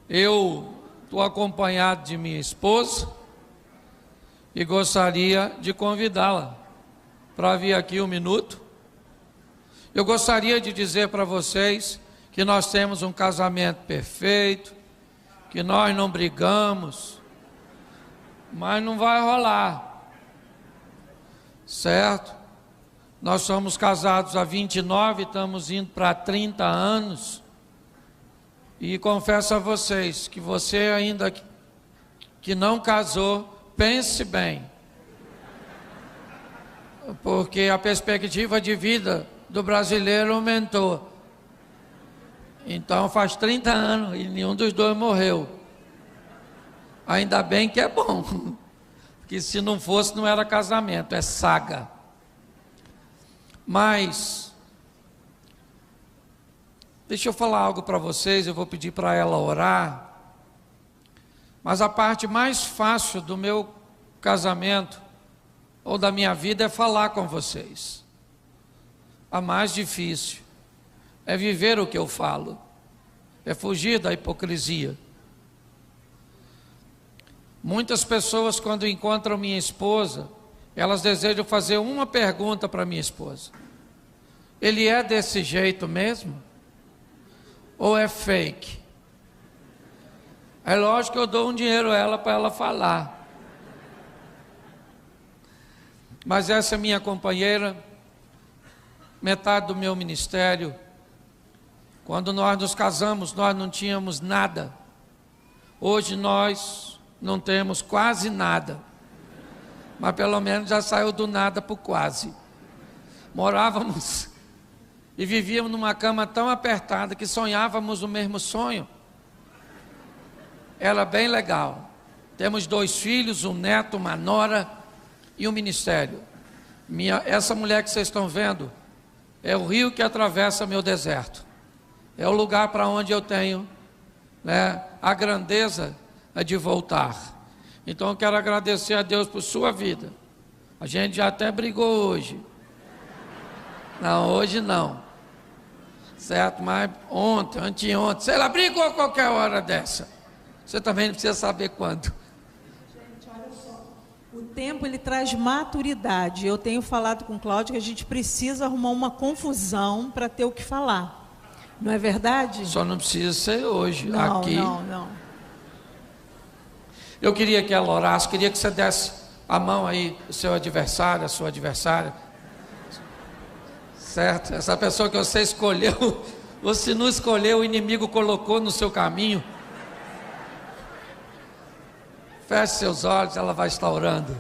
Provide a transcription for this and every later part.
Eu estou acompanhado de minha esposa e gostaria de convidá-la para vir aqui um minuto. Eu gostaria de dizer para vocês que nós temos um casamento perfeito, que nós não brigamos, mas não vai rolar, certo? Nós somos casados há 29, estamos indo para 30 anos, e confesso a vocês que você ainda que não casou, pense bem, porque a perspectiva de vida do brasileiro aumentou. Então faz 30 anos e nenhum dos dois morreu. Ainda bem que é bom, porque se não fosse não era casamento, é saga. Mas deixa eu falar algo para vocês, eu vou pedir para ela orar. Mas a parte mais fácil do meu casamento ou da minha vida é falar com vocês. A mais difícil é viver o que eu falo, é fugir da hipocrisia. Muitas pessoas, quando encontram minha esposa, elas desejam fazer uma pergunta para minha esposa: ele é desse jeito mesmo? Ou é fake? É lógico que eu dou um dinheiro a ela para ela falar. Mas essa é minha companheira, metade do meu ministério. Quando nós nos casamos, nós não tínhamos nada. Hoje nós não temos quase nada. Mas pelo menos já saiu do nada para o quase. Morávamos e vivíamos numa cama tão apertada que sonhávamos o mesmo sonho. Era bem legal. Temos 2 filhos, um neto, uma nora e um ministério. Essa mulher que vocês estão vendo é o rio que atravessa meu deserto. É o lugar para onde eu tenho, a grandeza de voltar. Então eu quero agradecer a Deus por sua vida. A gente já até brigou hoje. Não, hoje não. Certo? Mas ontem, anteontem, sei lá, brigou a qualquer hora dessa. Você também não precisa saber quando. Gente, olha só. O tempo, ele traz maturidade. Eu tenho falado com o Cláudio que a gente precisa arrumar uma confusão para ter o que falar. Não é verdade? Só não precisa ser hoje. Não, aqui. não. Eu queria que ela orasse, queria que você desse a mão aí, o seu adversário, a sua adversária. Certo? Essa pessoa que você escolheu, ou se não escolheu, o inimigo colocou no seu caminho. Feche seus olhos, ela vai estar orando.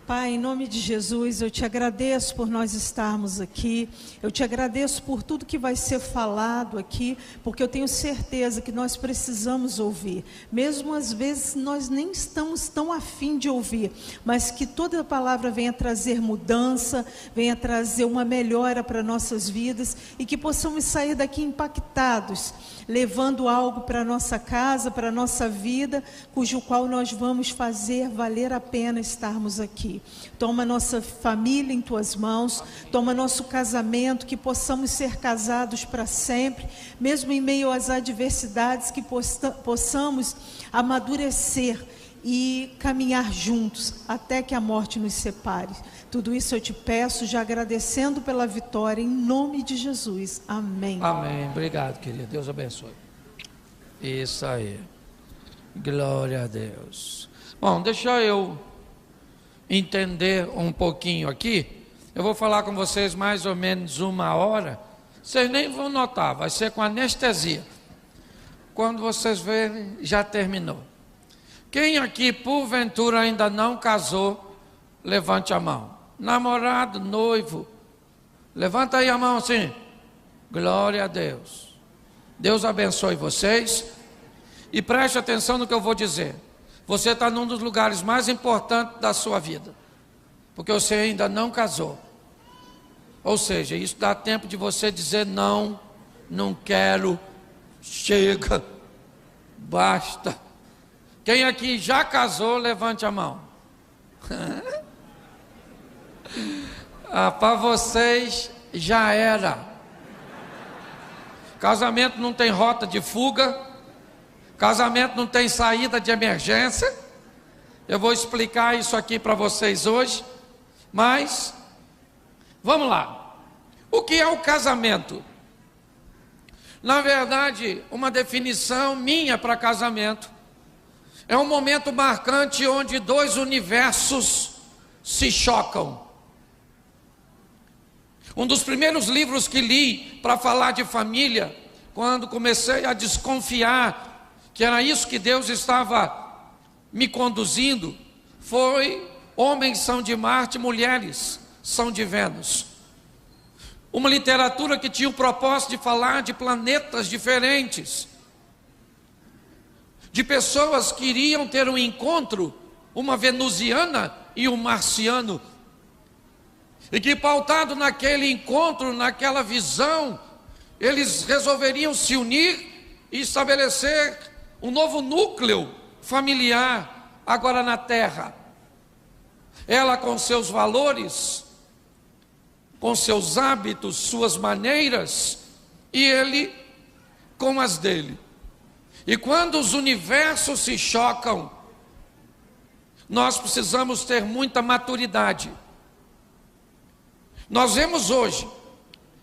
Pai, em nome de Jesus, eu te agradeço por nós estarmos aqui, eu te agradeço por tudo que vai ser falado aqui, porque eu tenho certeza que nós precisamos ouvir, mesmo às vezes nós nem estamos tão afim de ouvir, mas que toda a palavra venha trazer mudança, venha trazer uma melhora para nossas vidas e que possamos sair daqui impactados, levando algo para a nossa casa, para a nossa vida, cujo qual nós vamos fazer valer a pena estarmos aqui. Toma nossa família em tuas mãos, toma nosso casamento, que possamos ser casados para sempre, mesmo em meio às adversidades, que possamos amadurecer e caminhar juntos até que a morte nos separe. Tudo isso eu te peço, já agradecendo pela vitória, em nome de Jesus. Amém. Amém. Obrigado, querida. Deus abençoe. Isso aí. Glória a Deus. Bom, deixa eu entender um pouquinho aqui. Eu vou falar com vocês mais ou menos 1 hora. Vocês nem vão notar, vai ser com anestesia. Quando vocês verem, já terminou. Quem aqui, porventura, ainda não casou, levante a mão. Namorado, noivo, levanta aí a mão assim. Glória a Deus. Deus abençoe vocês. E preste atenção no que eu vou dizer. Você está num dos lugares mais importantes da sua vida, porque você ainda não casou. Ou seja, isso dá tempo de você dizer não, não quero, chega, basta. Quem aqui já casou, levante a mão. Para vocês já era. Casamento não tem rota de fuga. Casamento não tem saída de emergência. Eu vou explicar isso aqui para vocês hoje. Mas, vamos lá. O que é o casamento? Na verdade, uma definição minha para casamento é um momento marcante onde dois universos se chocam. Um dos primeiros livros que li para falar de família, quando comecei a desconfiar que era isso que Deus estava me conduzindo, foi Homens são de Marte, Mulheres são de Vênus. Uma literatura que tinha o propósito de falar de planetas diferentes, de pessoas que iriam ter um encontro, uma venusiana e um marciano, e que pautado naquele encontro, naquela visão, eles resolveriam se unir e estabelecer um novo núcleo familiar agora na Terra. Ela com seus valores, com seus hábitos, suas maneiras, e ele com as dele. E quando os universos se chocam, nós precisamos ter muita maturidade. Nós vemos hoje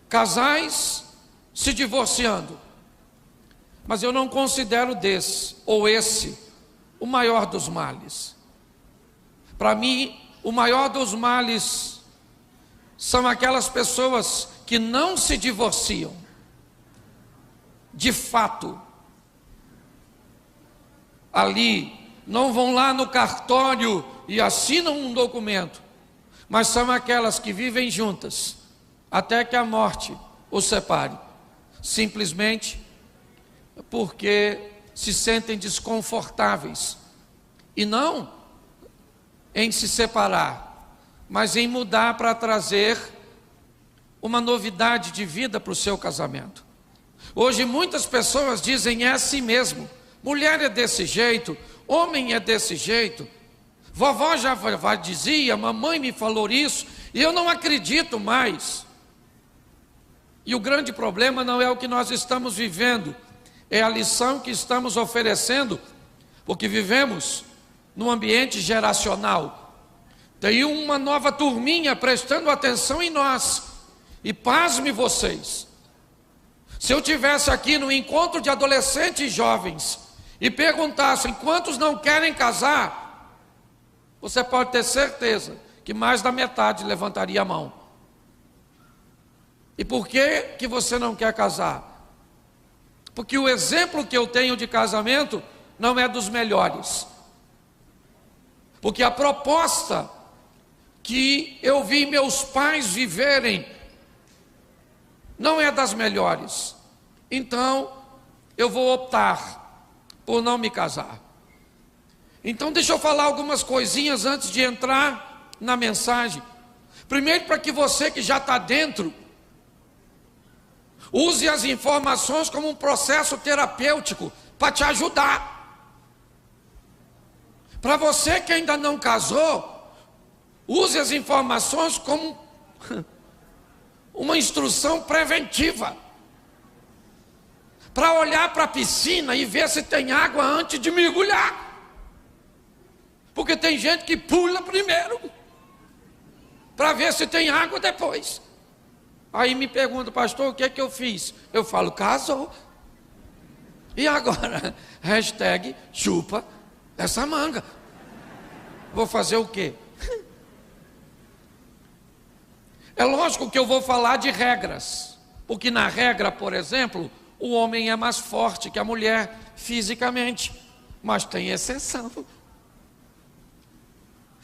casais se divorciando, mas eu não considero esse o maior dos males. Para mim, o maior dos males são aquelas pessoas que não se divorciam, de fato, ali, não vão lá no cartório e assinam um documento, mas são aquelas que vivem juntas, até que a morte os separe, simplesmente porque se sentem desconfortáveis, e não em se separar, mas em mudar para trazer uma novidade de vida para o seu casamento. Hoje muitas pessoas dizem: é assim mesmo, mulher é desse jeito, homem é desse jeito, vovó já dizia, mamãe me falou isso, e eu não acredito mais. E o grande problema não é o que nós estamos vivendo, é a lição que estamos oferecendo, porque vivemos num ambiente geracional. Tem uma nova turminha prestando atenção em nós, e pasme vocês, se eu tivesse aqui no encontro de adolescentes e jovens e perguntassem quantos não querem casar, você pode ter certeza que mais da metade levantaria a mão. E por que você não quer casar? Porque o exemplo que eu tenho de casamento não é dos melhores. Porque a proposta que eu vi meus pais viverem não é das melhores. Então, eu vou optar por não me casar. Então, deixa eu falar algumas coisinhas antes de entrar na mensagem. Primeiro, para que você que já está dentro, use as informações como um processo terapêutico para te ajudar. Para você que ainda não casou, use as informações como uma instrução preventiva, para olhar para a piscina e ver se tem água antes de mergulhar, porque tem gente que pula primeiro, para ver se tem água depois. Aí me pergunta: pastor, o que é que eu fiz? Eu falo: casou. E agora? Hashtag chupa essa manga. Vou fazer o quê? É lógico que eu vou falar de regras, porque na regra, por exemplo, o homem é mais forte que a mulher fisicamente, mas tem exceção.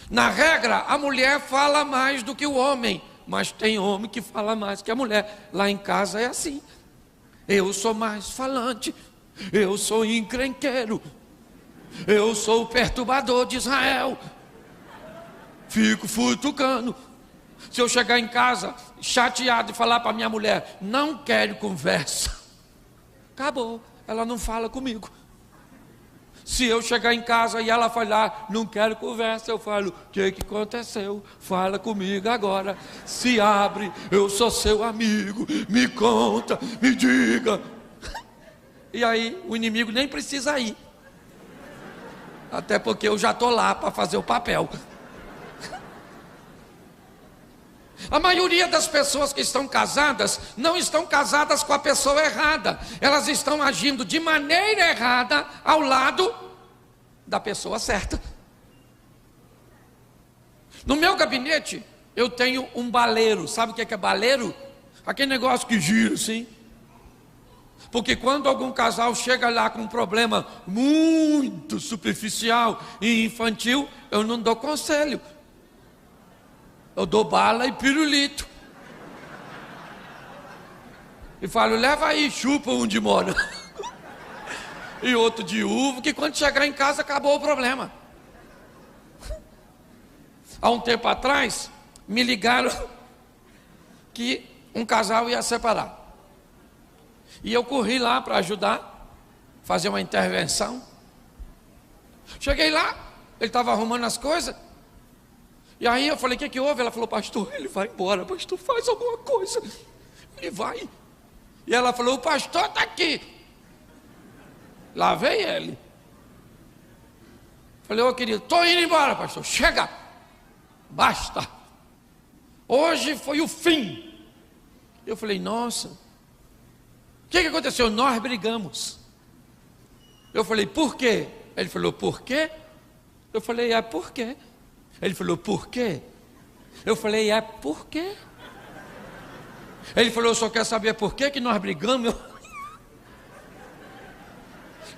Na regra, a mulher fala mais do que o homem, mas tem homem que fala mais que a mulher. Lá em casa é assim: eu sou mais falante, eu sou encrenqueiro, eu sou o perturbador de Israel, fico futucando. Se eu chegar em casa chateado e falar para minha mulher: não quero conversa, acabou, ela não fala comigo. Se eu chegar em casa e ela falar: não quero conversa, eu falo: o que aconteceu? Fala comigo agora, se abre, eu sou seu amigo, me conta, me diga. E aí o inimigo nem precisa ir, Até porque eu já estou lá para fazer o papel. A maioria das pessoas que estão casadas não estão casadas com a pessoa errada. Elas estão agindo de maneira errada ao lado da pessoa certa. No meu gabinete eu tenho um baleiro. Sabe o que é baleiro? Aquele negócio que gira assim. Porque quando algum casal chega lá com um problema muito superficial e infantil, eu não dou conselho. Eu dou bala e pirulito. E falo, leva aí, chupa um de mora. E outro de uva, que quando chegar em casa acabou o problema. Há um tempo atrás, me ligaram que um casal ia separar. E eu corri lá para ajudar, fazer uma intervenção. Cheguei lá, ele estava arrumando as coisas. E aí eu falei, o que houve? Ela falou, pastor, ele vai embora, pastor, faz alguma coisa. Ele vai. E ela falou, o pastor está aqui. Lá vem ele. Falei, ô querido, estou indo embora, pastor, chega. Basta. Hoje foi o fim. Eu falei, nossa. O que aconteceu? Nós brigamos. Eu falei, por quê? Ele falou, por quê? Eu falei, por quê? Ele falou, por quê? Eu falei, por quê? Ele falou, eu só quero saber por quê que nós brigamos.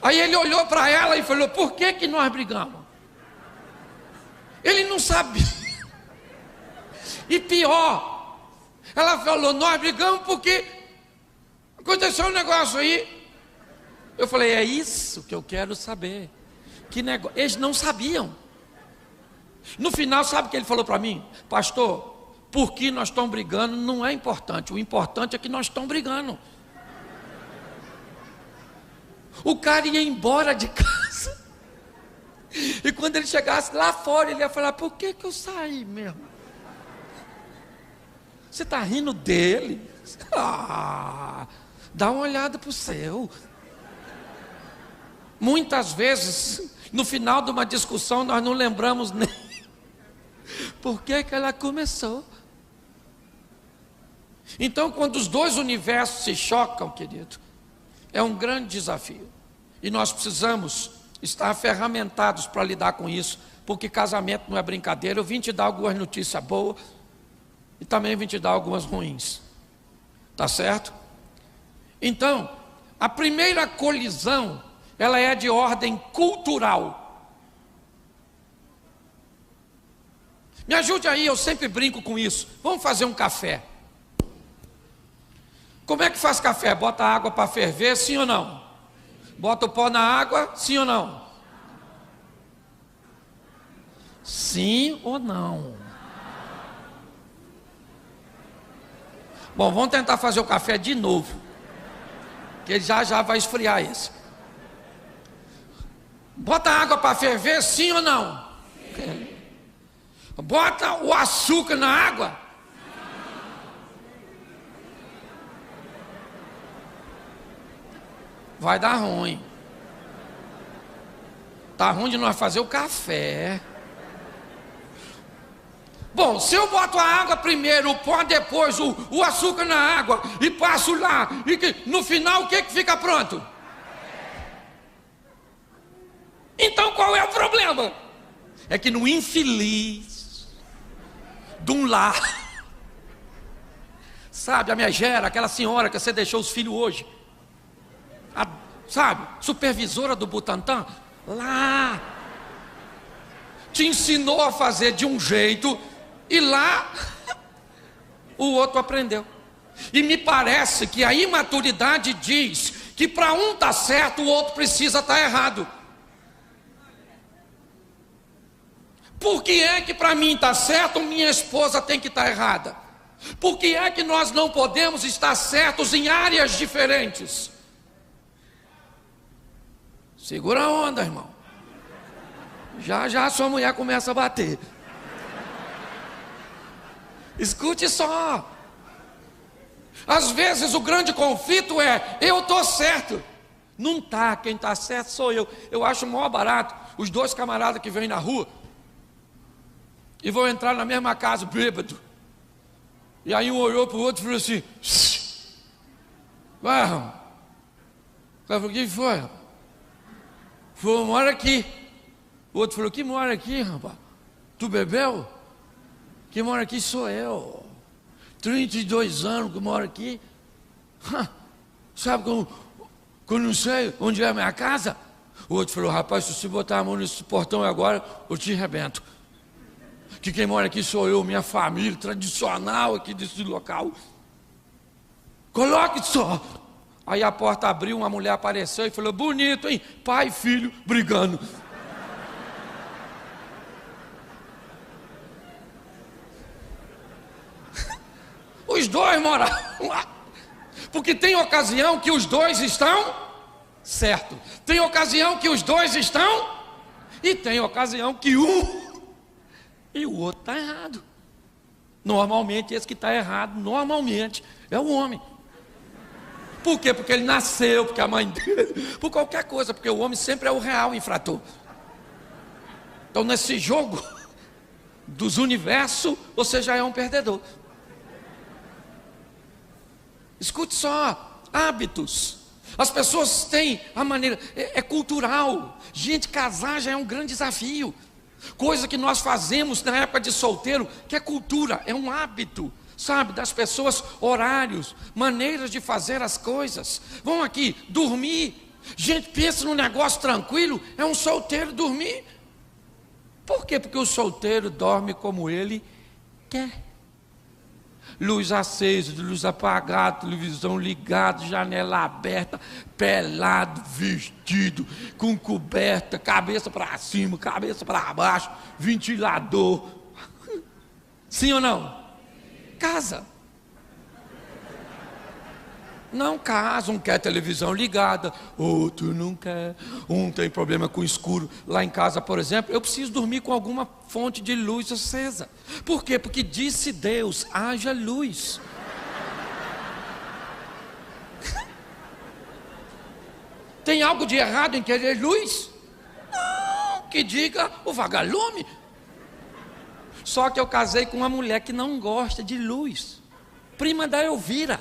Aí ele olhou para ela e falou, por que que nós brigamos? Ele não sabia. E pior, ela falou, nós brigamos porque aconteceu um negócio aí. Eu falei, é isso que eu quero saber. Que negócio? Eles não sabiam. No final, sabe o que ele falou para mim? Pastor, por que nós estamos brigando não é importante. O importante é que nós estamos brigando. O cara ia embora de casa. E quando ele chegasse lá fora, ele ia falar, por que que eu saí mesmo? Você está rindo dele? Dá uma olhada para o céu. Muitas vezes, no final de uma discussão, nós não lembramos nem por que que ela começou. Então, quando os dois universos se chocam, querido, é um grande desafio. E nós precisamos estar ferramentados para lidar com isso, porque casamento não é brincadeira. Eu vim te dar algumas notícias boas e também vim te dar algumas ruins. Tá certo? Então, a primeira colisão, ela é de ordem cultural. Me ajude aí, eu sempre brinco com isso. Vamos fazer um café. Como é que faz café? Bota água para ferver, sim ou não? Bota o pó na água, sim ou não? Sim ou não? Bom, vamos tentar fazer o café de novo, que já vai esfriar esse. Bota água para ferver, sim ou não? Sim. Bota o açúcar na água. Vai dar ruim. Tá ruim de nós fazer o café. Bom, se eu boto a água primeiro, o pó depois, o açúcar na água e passo lá, e no final o que fica pronto? Então qual é o problema? É que no infeliz de um lar, sabe, a megera, aquela senhora que você deixou os filhos hoje, sabe, supervisora do Butantan, lá, te ensinou a fazer de um jeito, e lá, o outro aprendeu. E me parece que a imaturidade diz que para um tá certo, o outro precisa estar errado. Por que é que para mim está certo, minha esposa tem que estar errada? Por que é que nós não podemos estar certos em áreas diferentes? Segura a onda, irmão. Já a sua mulher começa a bater. Escute só. Às vezes o grande conflito é, eu estou certo, Não tá, quem está certo sou eu. Eu acho o maior barato os dois camaradas que vêm na rua e vão entrar na mesma casa bêbado. E aí um olhou para o outro e falou assim: vai, rapaz. O cara falou: o que foi, rapaz? Falou: mora aqui. O outro falou: que mora aqui, rapaz? Tu bebeu? Quem mora aqui sou eu. 32 anos que moro aqui. Sabe como eu não sei onde é a minha casa? O outro falou: rapaz, se você botar a mão nesse portão agora, eu te arrebento. Que quem mora aqui sou eu, minha família tradicional aqui desse local. Coloque só. Aí a porta abriu, uma mulher apareceu e falou: bonito, hein? Pai e filho brigando. Os dois moravam lá. Porque tem ocasião que os dois estão certo. Tem ocasião que os dois estão. E tem ocasião que um e o outro está errado. Normalmente esse que está errado, normalmente, é o homem. Por quê? Porque ele nasceu, porque a mãe dele, por qualquer coisa, porque o homem sempre é o real infrator. Então nesse jogo dos universos, você já é um perdedor. Escute só, hábitos. As pessoas têm a maneira, é cultural. Gente, casar já é um grande desafio. Coisa que nós fazemos na época de solteiro, que é cultura, é um hábito, sabe, das pessoas, horários, maneiras de fazer as coisas. Vão aqui, dormir. Gente, pensa num negócio tranquilo, é um solteiro dormir. Por quê? Porque o solteiro dorme como ele quer. Luz acesa, luz apagada, televisão ligada, janela aberta, pelado, vestido, com coberta, cabeça para cima, cabeça para baixo, ventilador. Sim ou não? Casa. Não casa, um quer televisão ligada, outro não quer, um tem problema com o escuro. Lá em casa, por exemplo, eu preciso dormir com alguma fonte de luz acesa. Por quê? Porque disse Deus: haja luz. Tem algo de errado em querer luz? Não, que diga o vagalume. Só que eu casei com uma mulher que não gosta de luz, prima da Elvira.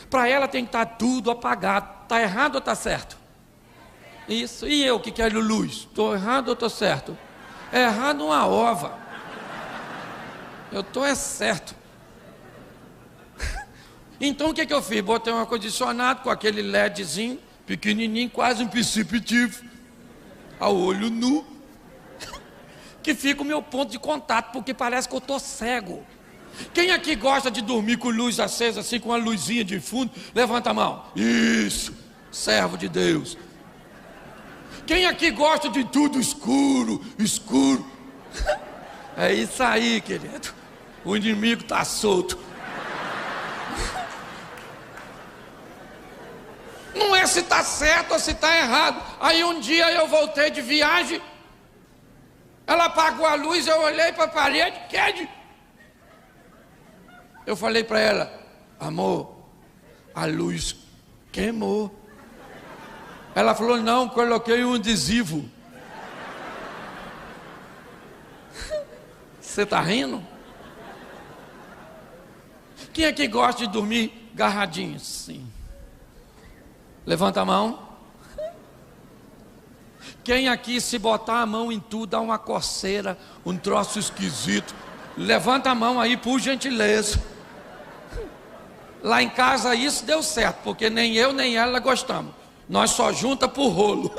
Para ela tem que estar tudo apagado. Está errado ou está certo? Isso. E eu que quero luz? Estou errado ou estou certo? É errado uma ova. Eu estou certo. Então o que eu fiz? Botei um ar-condicionado com aquele LEDzinho, pequenininho, quase um perceptivo, ao olho nu, que fica o meu ponto de contato, porque parece que eu estou cego. Quem aqui gosta de dormir com luz acesa, assim, com uma luzinha de fundo? Levanta a mão. Isso, servo de Deus. Quem aqui gosta de tudo escuro, escuro? É isso aí, querido. O inimigo está solto. Não é se está certo ou se está errado. Aí um dia eu voltei de viagem, ela apagou a luz, eu olhei para a parede, Ked. Eu falei para ela: amor, a luz queimou. Ela falou: não, coloquei um adesivo. Você está rindo? Quem é que gosta de dormir agarradinho assim? Levanta a mão. Quem aqui, se botar a mão em tudo, dá uma coceira, um troço esquisito? Levanta a mão aí, por gentileza. Lá em casa isso deu certo, porque nem eu nem ela gostamos. Nós só junta por rolo.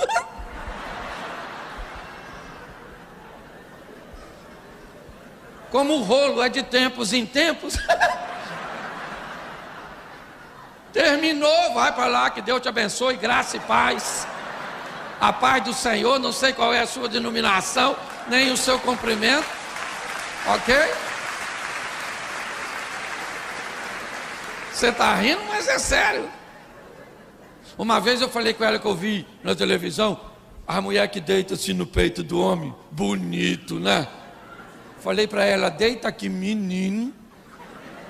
Como o rolo é de tempos em tempos, terminou, vai para lá, que Deus te abençoe, graça e paz. A paz do Senhor, não sei qual é a sua denominação, nem o seu cumprimento, ok? Você está rindo, mas é sério. Uma vez eu falei com ela, que eu vi na televisão, a mulher que deita assim no peito do homem, bonito, né? Falei para ela: deita aqui, menino,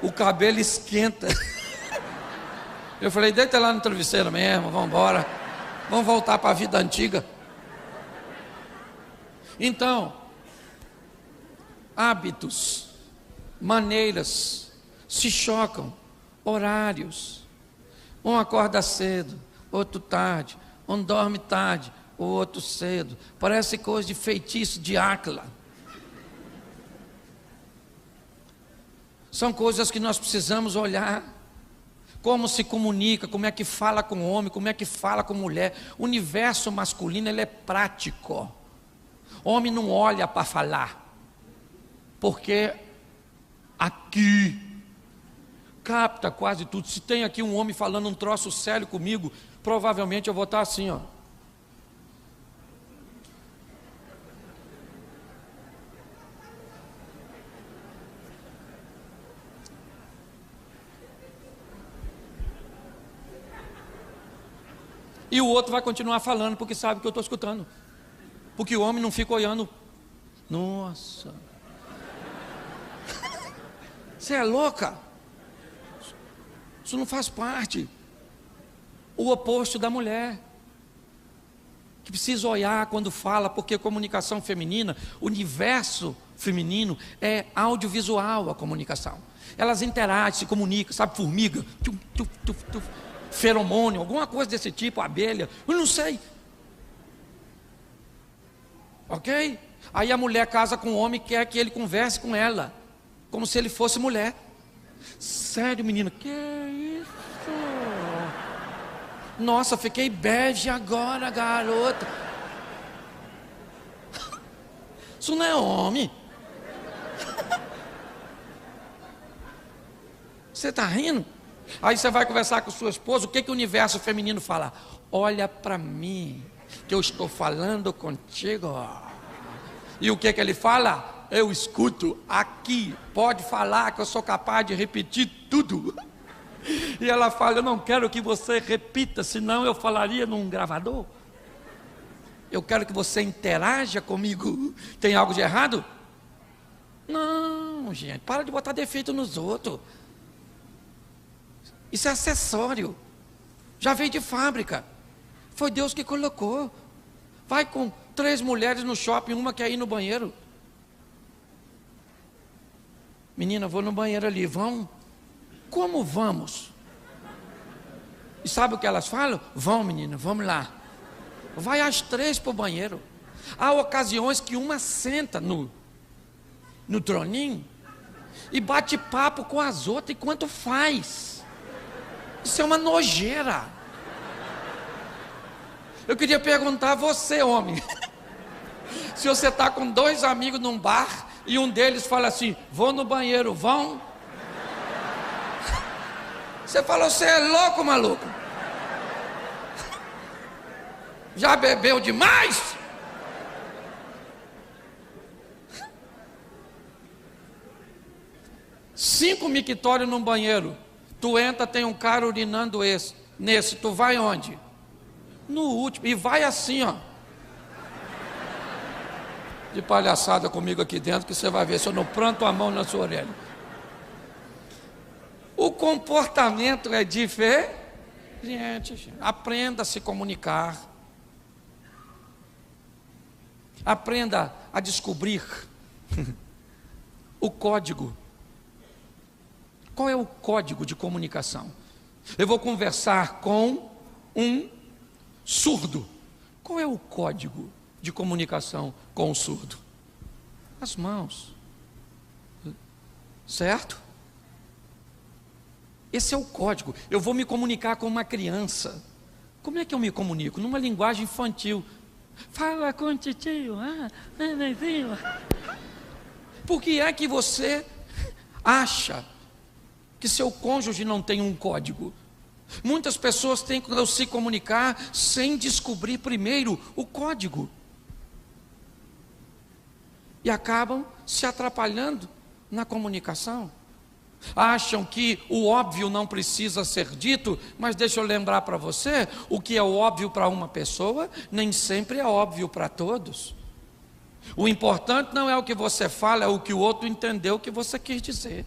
o cabelo esquenta. Eu falei, deita lá no travesseiro mesmo, vamos embora. Vamos voltar para a vida antiga. Então, hábitos, maneiras se chocam, horários. Um acorda cedo, outro tarde, um dorme tarde, o outro cedo. Parece coisa de feitiço de Áquila. São coisas que nós precisamos olhar. Como se comunica, como é que fala com o homem, como é que fala com a mulher. O universo masculino, ele é prático. O homem não olha para falar, porque aqui capta quase tudo. Se tem aqui um homem falando um troço sério comigo, provavelmente eu vou estar assim, ó. E o outro vai continuar falando, porque sabe que eu estou escutando. Porque o homem não fica olhando. Nossa. Você é louca? Isso não faz parte. O oposto da mulher, que precisa olhar quando fala, porque a comunicação feminina, o universo feminino é audiovisual a comunicação. Elas interagem, se comunicam, sabe, formiga, feromônio, alguma coisa desse tipo, abelha, eu não sei. Ok? Aí a mulher casa com o homem e quer que ele converse com ela, como se ele fosse mulher. Sério, menina, que isso? Nossa, fiquei bege agora, garota. Isso não é homem. Você está rindo? Aí você vai conversar com sua esposa, o que o universo feminino fala? Olha para mim, que eu estou falando contigo. E o que ele fala? Eu escuto aqui, pode falar que eu sou capaz de repetir tudo. E ela fala, eu não quero que você repita, senão eu falaria num gravador. Eu quero que você interaja comigo. Tem algo de errado? Não, gente, para de botar defeito nos outros. Isso é acessório. Já veio de fábrica. Foi Deus que colocou. Vai com 3 mulheres no shopping, uma quer ir no banheiro. Menina, vou no banheiro ali, vão? Como vamos? E sabe o que elas falam? Vão, menina, vamos lá. Vai as 3 para o banheiro. Há ocasiões que uma senta no troninho e bate papo com as outras enquanto faz. Isso é uma nojeira. Eu queria perguntar a você, homem, se você está com 2 amigos num bar e um deles fala assim, vou no banheiro, vão? Você falou, você é louco, maluco? Já bebeu demais? Cinco mictórios num banheiro. Tu entra, tem um cara urinando nesse. Tu vai onde? No último. E vai assim, ó. De palhaçada comigo aqui dentro, que você vai ver se eu não planto a mão na sua orelha. O comportamento é diferente. Aprenda a se comunicar. Aprenda a descobrir o código. Qual é o código de comunicação? Eu vou conversar com um surdo. Qual é o código de comunicação com o surdo? As mãos. Certo? Esse é o código. Eu vou me comunicar com uma criança. Como é que eu me comunico? Numa linguagem infantil. Fala com o titio. Nenenzinho. Por que é que você acha que seu cônjuge não tem um código? Muitas pessoas têm que se comunicar sem descobrir primeiro o código. E acabam se atrapalhando na comunicação. Acham que o óbvio não precisa ser dito, mas deixa eu lembrar para você, o que é óbvio para uma pessoa, nem sempre é óbvio para todos. O importante não é o que você fala, é o que o outro entendeu que você quis dizer.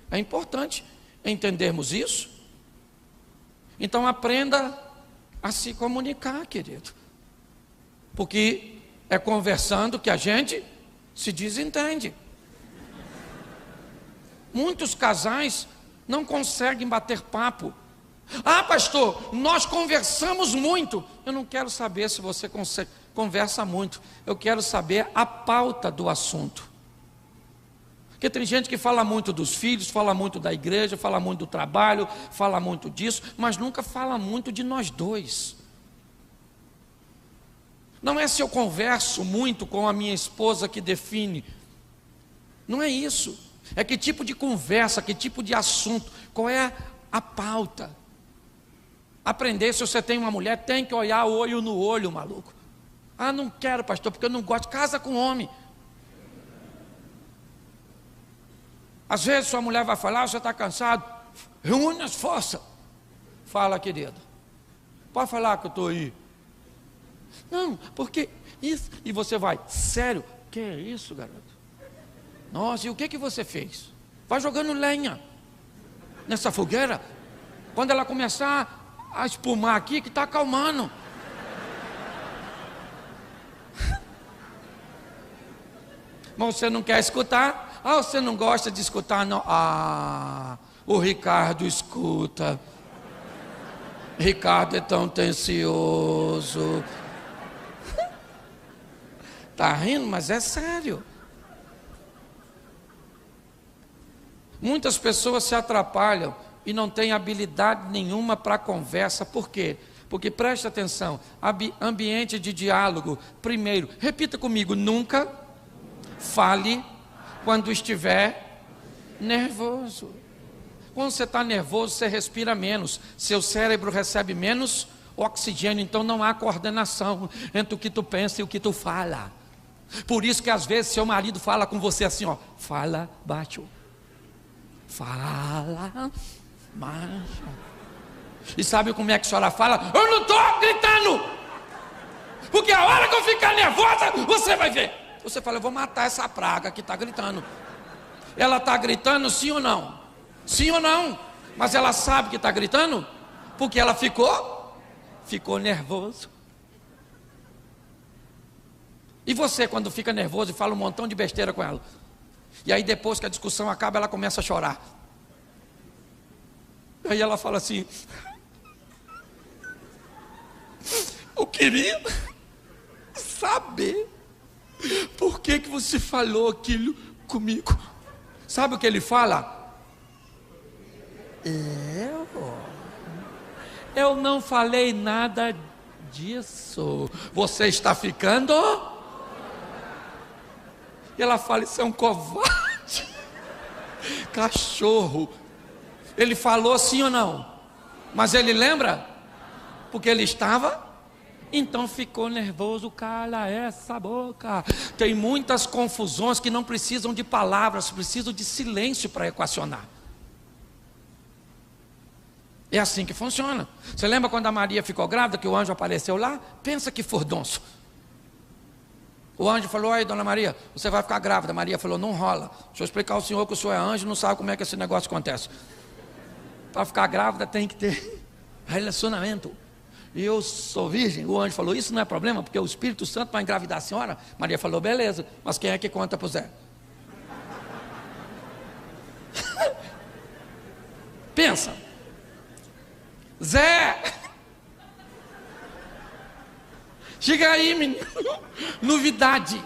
É importante entendermos isso. Então aprenda a se comunicar, querido. Porque é conversando que a gente se desentende. Muitos casais não conseguem bater papo. Ah, pastor, nós conversamos muito. Eu não quero saber se você conversa muito. Eu quero saber a pauta do assunto. Porque tem gente que fala muito dos filhos, fala muito da igreja, fala muito do trabalho, fala muito disso, mas nunca fala muito de nós dois. Não é se eu converso muito com a minha esposa que define. Não é isso. É que tipo de conversa, que tipo de assunto, qual é a pauta. Aprender, se você tem uma mulher, tem que olhar olho no olho, maluco. Ah, não quero, pastor, porque eu não gosto. Casa com homem. Às vezes sua mulher vai falar, você está cansado, reúne as forças. Fala, querido. Pode falar que eu estou aí. Não, porque isso. E você vai, sério? Que é isso, garoto? Nossa, e o que você fez? Vai jogando lenha nessa fogueira. Quando ela começar a espumar aqui, que está acalmando. Mas você não quer escutar? Ah, você não gosta de escutar, não? Ah, o Ricardo escuta. Ricardo é tão tencioso. Tá rindo, mas é sério. Muitas pessoas se atrapalham e não têm habilidade nenhuma para conversa. Por quê? Porque preste atenção, ambiente de diálogo. Primeiro, repita comigo, nunca fale quando estiver nervoso. Quando você está nervoso, você respira menos, seu cérebro recebe menos oxigênio, então não há coordenação entre o que tu pensa e o que tu fala. Por isso que às vezes seu marido fala com você assim, ó, fala baixo, fala baixo. E sabe como é que a senhora fala? Eu não estou gritando, porque a hora que eu ficar nervosa, você vai ver. Você fala, eu vou matar essa praga que está gritando. Ela está gritando sim ou não? Sim ou não? Mas ela sabe que está gritando? Porque ela ficou nervoso. E você, quando fica nervoso e fala um montão de besteira com ela, e aí depois que a discussão acaba, ela começa a chorar. Aí ela fala assim, eu queria saber por que você falou aquilo comigo. Sabe o que ele fala? Eu não falei nada disso. Você está ficando? E ela fala, isso é um covarde. Cachorro. Ele falou sim ou não? Mas ele lembra? Porque ele estava... Então ficou nervoso, cala essa boca. Tem muitas confusões que não precisam de palavras, precisam de silêncio para equacionar. É assim que funciona. Você lembra quando a Maria ficou grávida, que o anjo apareceu lá? Pensa que furdunço. O anjo falou, aí dona Maria, você vai ficar grávida. Maria falou, não rola. Deixa eu explicar ao senhor que o senhor é anjo, não sabe como é que esse negócio acontece. Para ficar grávida tem que ter relacionamento. E eu sou virgem. O anjo falou, isso não é problema, porque o Espírito Santo vai engravidar a senhora. Maria falou, beleza, mas quem é que conta para o Zé? Pensa, Zé, chega aí, menino. Novidade.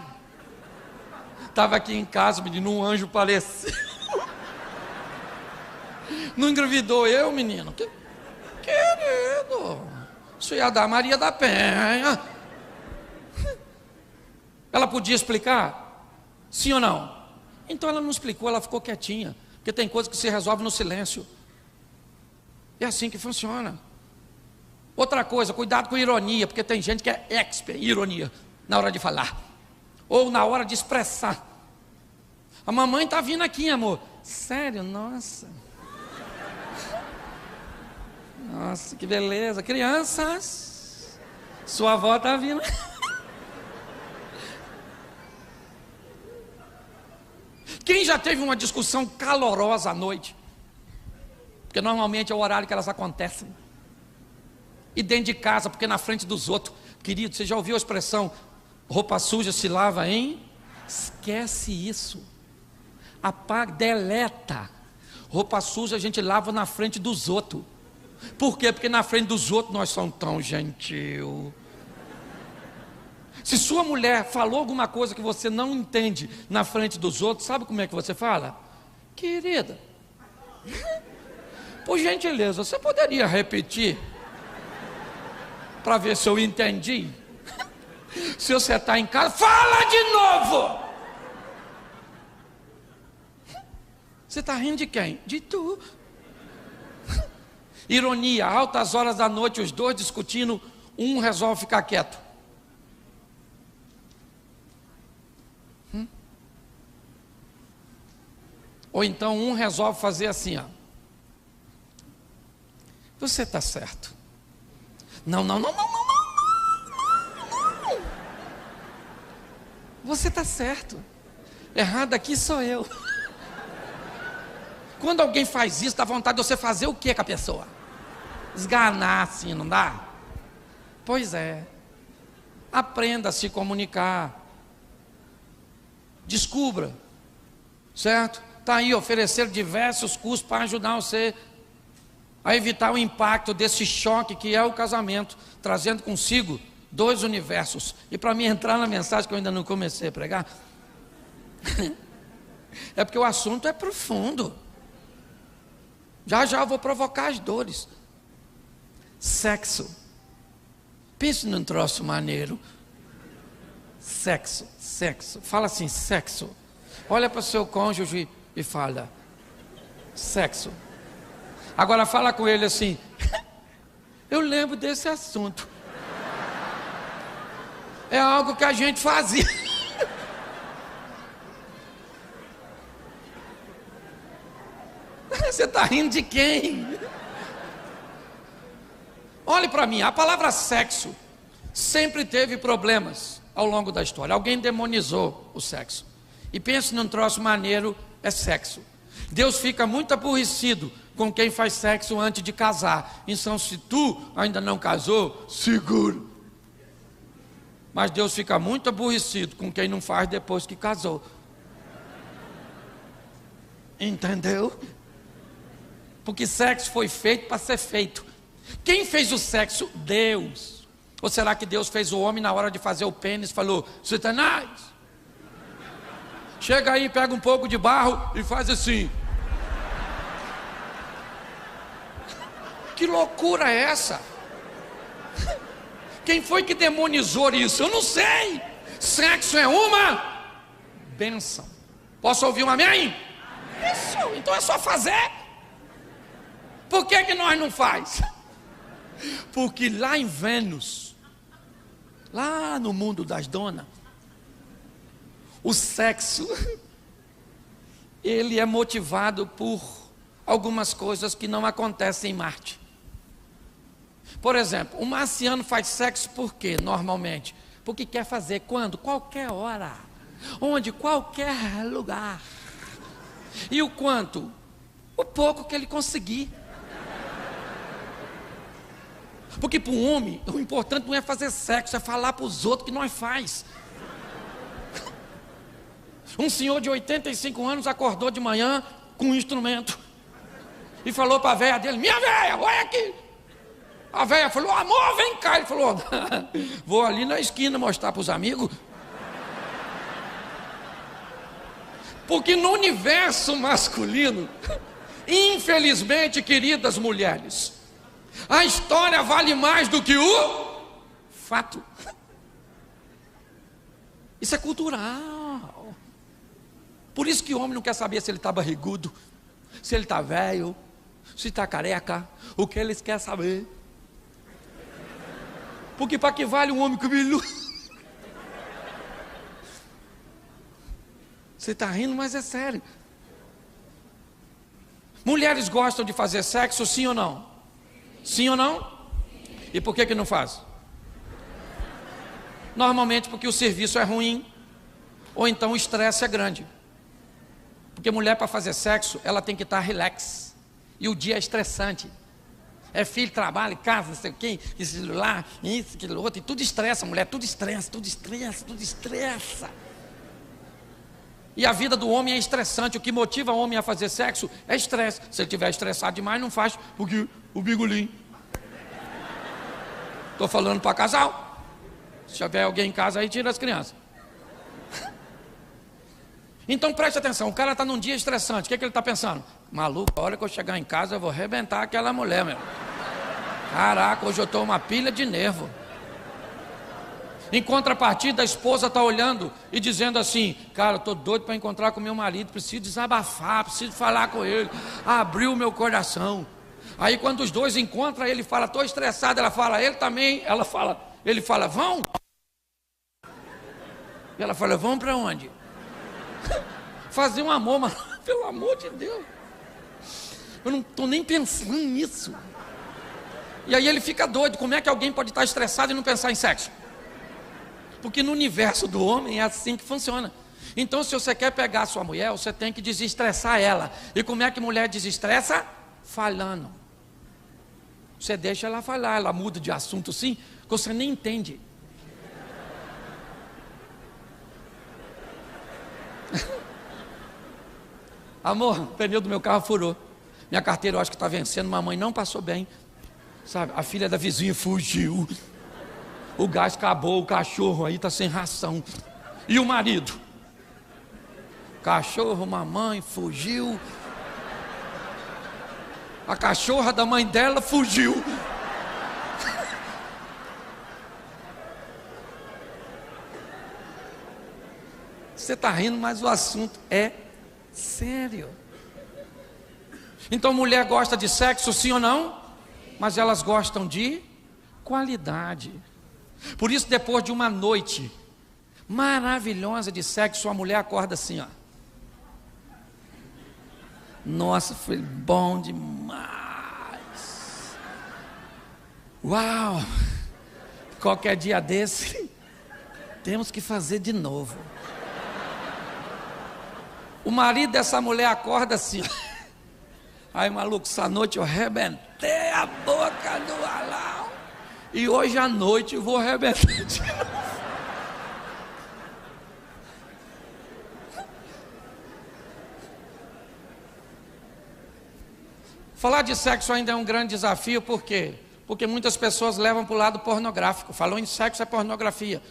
Estava aqui em casa, menino, um anjo apareceu. Não engravidou eu, menino? Querido, isso ia dar Maria da Penha. Ela podia explicar? Sim ou não? Então ela não explicou, ela ficou quietinha. Porque tem coisa que se resolve no silêncio. É assim que funciona. Outra coisa, cuidado com ironia, porque tem gente que é expert em ironia na hora de falar. Ou na hora de expressar. A mamãe está vindo aqui, amor. Sério? Nossa. Nossa, que beleza. Crianças, sua avó está vindo. Quem já teve uma discussão calorosa à noite? Porque normalmente é o horário que elas acontecem. E dentro de casa, porque na frente dos outros. Querido, você já ouviu a expressão, roupa suja se lava em? Esquece isso. Apaga, deleta. Roupa suja a gente lava na frente dos outros. Por quê? Porque na frente dos outros nós somos tão gentil. Se sua mulher falou alguma coisa que você não entende na frente dos outros, sabe como é que você fala? Querida, por gentileza, você poderia repetir? Para ver se eu entendi. Se você está em casa, fala de novo. Você está rindo de quem? De tu. Ironia, altas horas da noite, os dois discutindo, um resolve ficar quieto. Ou então um resolve fazer assim, ó. Você está certo. Não. Você está certo. Errado aqui sou eu. Quando alguém faz isso, dá vontade de você fazer o que com a pessoa? Esganar assim, não dá? Pois é. Aprenda a se comunicar. Descubra. Certo? Está aí, oferecer diversos cursos para ajudar você a evitar o impacto desse choque que é o casamento, trazendo consigo dois universos. E para mim entrar na mensagem que eu ainda não comecei a pregar, é porque o assunto é profundo. Já eu vou provocar as dores. Sexo. Pense num troço maneiro. Sexo. Fala assim, sexo. Olha para o seu cônjuge e fala, sexo. Agora fala com ele assim, eu lembro desse assunto. É algo que a gente fazia. Você está rindo de quem? Olhe para mim, a palavra sexo sempre teve problemas ao longo da história. Alguém demonizou o sexo. E pense num troço maneiro, é sexo. Deus fica muito aborrecido com quem faz sexo antes de casar. Então, se tu ainda não casou, seguro. Mas Deus fica muito aborrecido com quem não faz depois que casou. Entendeu? Porque sexo foi feito para ser feito. Quem fez o sexo? Deus. Ou será que Deus fez o homem na hora de fazer o pênis e falou, Satanás, chega aí, pega um pouco de barro e faz assim. Que loucura é essa? Quem foi que demonizou isso? Eu não sei. Sexo é uma bênção. Posso ouvir um amém? Isso, então é só fazer. Por que nós não faz? Porque lá em Vênus, lá no mundo das donas, o sexo, ele é motivado por algumas coisas que não acontecem em Marte. Por exemplo, o marciano faz sexo por quê, normalmente? Porque quer fazer quando? Qualquer hora. Onde? Qualquer lugar. E o quanto? O pouco que ele conseguir. Porque para um homem, o importante não é fazer sexo, é falar para os outros que nós faz. Um senhor de 85 anos acordou de manhã com um instrumento e falou para a véia dele, minha véia, olha aqui. A véia falou, amor, vem cá. Ele falou, vou ali na esquina mostrar para os amigos. Porque no universo masculino, infelizmente, queridas mulheres, a história vale mais do que o fato. Isso é cultural. Por isso que o homem não quer saber se ele está barrigudo, se ele está velho, se está careca. O que eles querem saber? Porque para que vale um homem cabeludo? Você está rindo, mas é sério. Mulheres gostam de fazer sexo, sim ou não? Sim ou não? E por que não faz? Normalmente porque o serviço é ruim, ou então o estresse é grande. Porque mulher para fazer sexo, ela tem que estar relax. E o dia é estressante. É filho, trabalho, casa, não sei o quê, esse celular, isso, aquilo outro, e tudo estressa, mulher, tudo estressa, tudo estressa, tudo estressa. E a vida do homem é estressante. O que motiva o homem a fazer sexo é estresse. Se ele estiver estressado demais, não faz, porque o bigolim. Estou falando para casal. Se tiver alguém em casa aí, tira as crianças. Então preste atenção, o cara está num dia estressante, o que ele está pensando? Maluco, a hora que eu chegar em casa eu vou arrebentar aquela mulher, meu. Caraca, hoje eu estou uma pilha de nervo. Em contrapartida, a esposa está olhando e dizendo assim: cara, eu estou doido para encontrar com meu marido, preciso desabafar, preciso falar com ele, abrir o meu coração. Aí quando os dois encontram, ele fala, estou estressado, ela fala, ele também, ele fala, vão? E ela fala, vão para onde? Fazer um amor, mas pelo amor de Deus, eu não estou nem pensando nisso. E aí ele fica doido, como é que alguém pode estar estressado e não pensar em sexo? Porque no universo do homem é assim que funciona. Então se você quer pegar a sua mulher, você tem que desestressar ela. E como é que mulher desestressa? Falando. Você deixa ela falar, ela muda de assunto assim, que você nem entende. Amor, o pneu do meu carro furou. Minha carteira eu acho que está vencendo, mamãe não passou bem. Sabe, a filha da vizinha fugiu. O gás acabou, o cachorro aí está sem ração. E o marido? Cachorro, mamãe, fugiu. A cachorra da mãe dela fugiu. Você está rindo, mas o assunto é sério. Então mulher gosta de sexo, sim ou não? Mas elas gostam de qualidade. Por isso, depois de uma noite maravilhosa de sexo, sua mulher acorda assim, ó. Nossa, foi bom demais. Uau! Qualquer dia desse, temos que fazer de novo. O marido dessa mulher acorda assim, ó. Aí, maluco, essa noite eu arrebentei a boca do Alau. E hoje à noite eu vou arrebentar de novo. Falar de sexo ainda é um grande desafio, por quê? Porque muitas pessoas levam para o lado pornográfico. Falou em sexo é pornografia.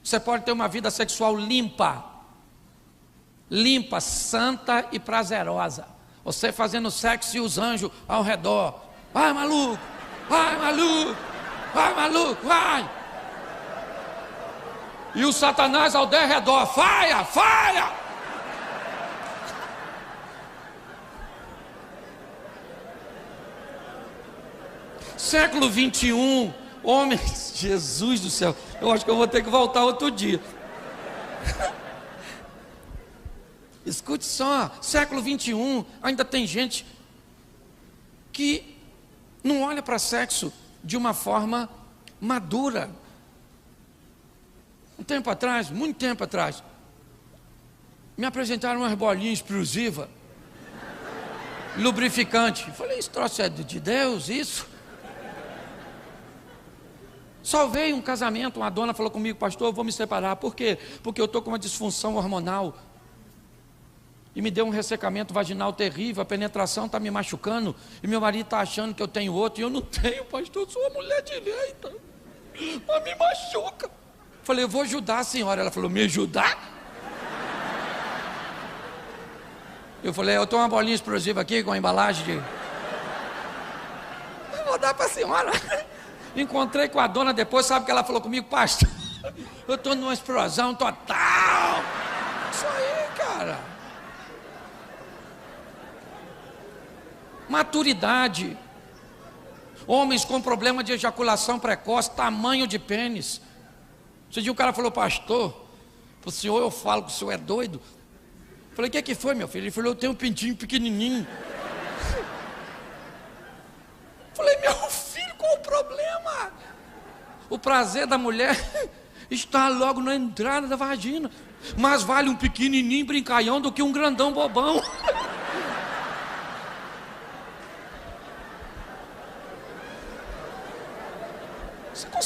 Você pode ter uma vida sexual limpa, santa e prazerosa. Você fazendo sexo e os anjos ao redor. Vai, maluco! Vai, maluco! Vai, maluco! Vai! E o Satanás ao derredor. Faia! Faia! Século 21, homens, Jesus do céu, eu acho que eu vou ter que voltar outro dia. Escute só, século 21, ainda tem gente que não olha para sexo de uma forma madura. Um tempo atrás, muito tempo atrás, me apresentaram umas bolinhas explosivas, lubrificante. Eu falei, esse troço é de Deus, isso? Salvei um casamento, uma dona falou comigo, pastor, eu vou me separar. Por quê? Porque eu estou com uma disfunção hormonal. E me deu um ressecamento vaginal terrível, a penetração está me machucando. E meu marido está achando que eu tenho outro. E eu não tenho, pastor, eu sou uma mulher direita. Mas me machuca. Falei, eu vou ajudar a senhora. Ela falou, me ajudar? Eu falei, eu tenho uma bolinha explosiva aqui com a embalagem de... Eu vou dar para a senhora. Encontrei com a dona depois, sabe o que ela falou comigo? Pastor, eu estou numa explosão total. Isso aí, cara. Maturidade. Homens com problema de ejaculação precoce, tamanho de pênis. Esse dia o cara falou, pastor, pro senhor eu falo que o senhor é doido. Eu falei, o que foi, meu filho? Ele falou, eu tenho um pintinho pequenininho. Eu falei, meu filho, qual o problema? O prazer da mulher está logo na entrada da vagina. Mas vale um pequenininho brincalhão do que um grandão bobão.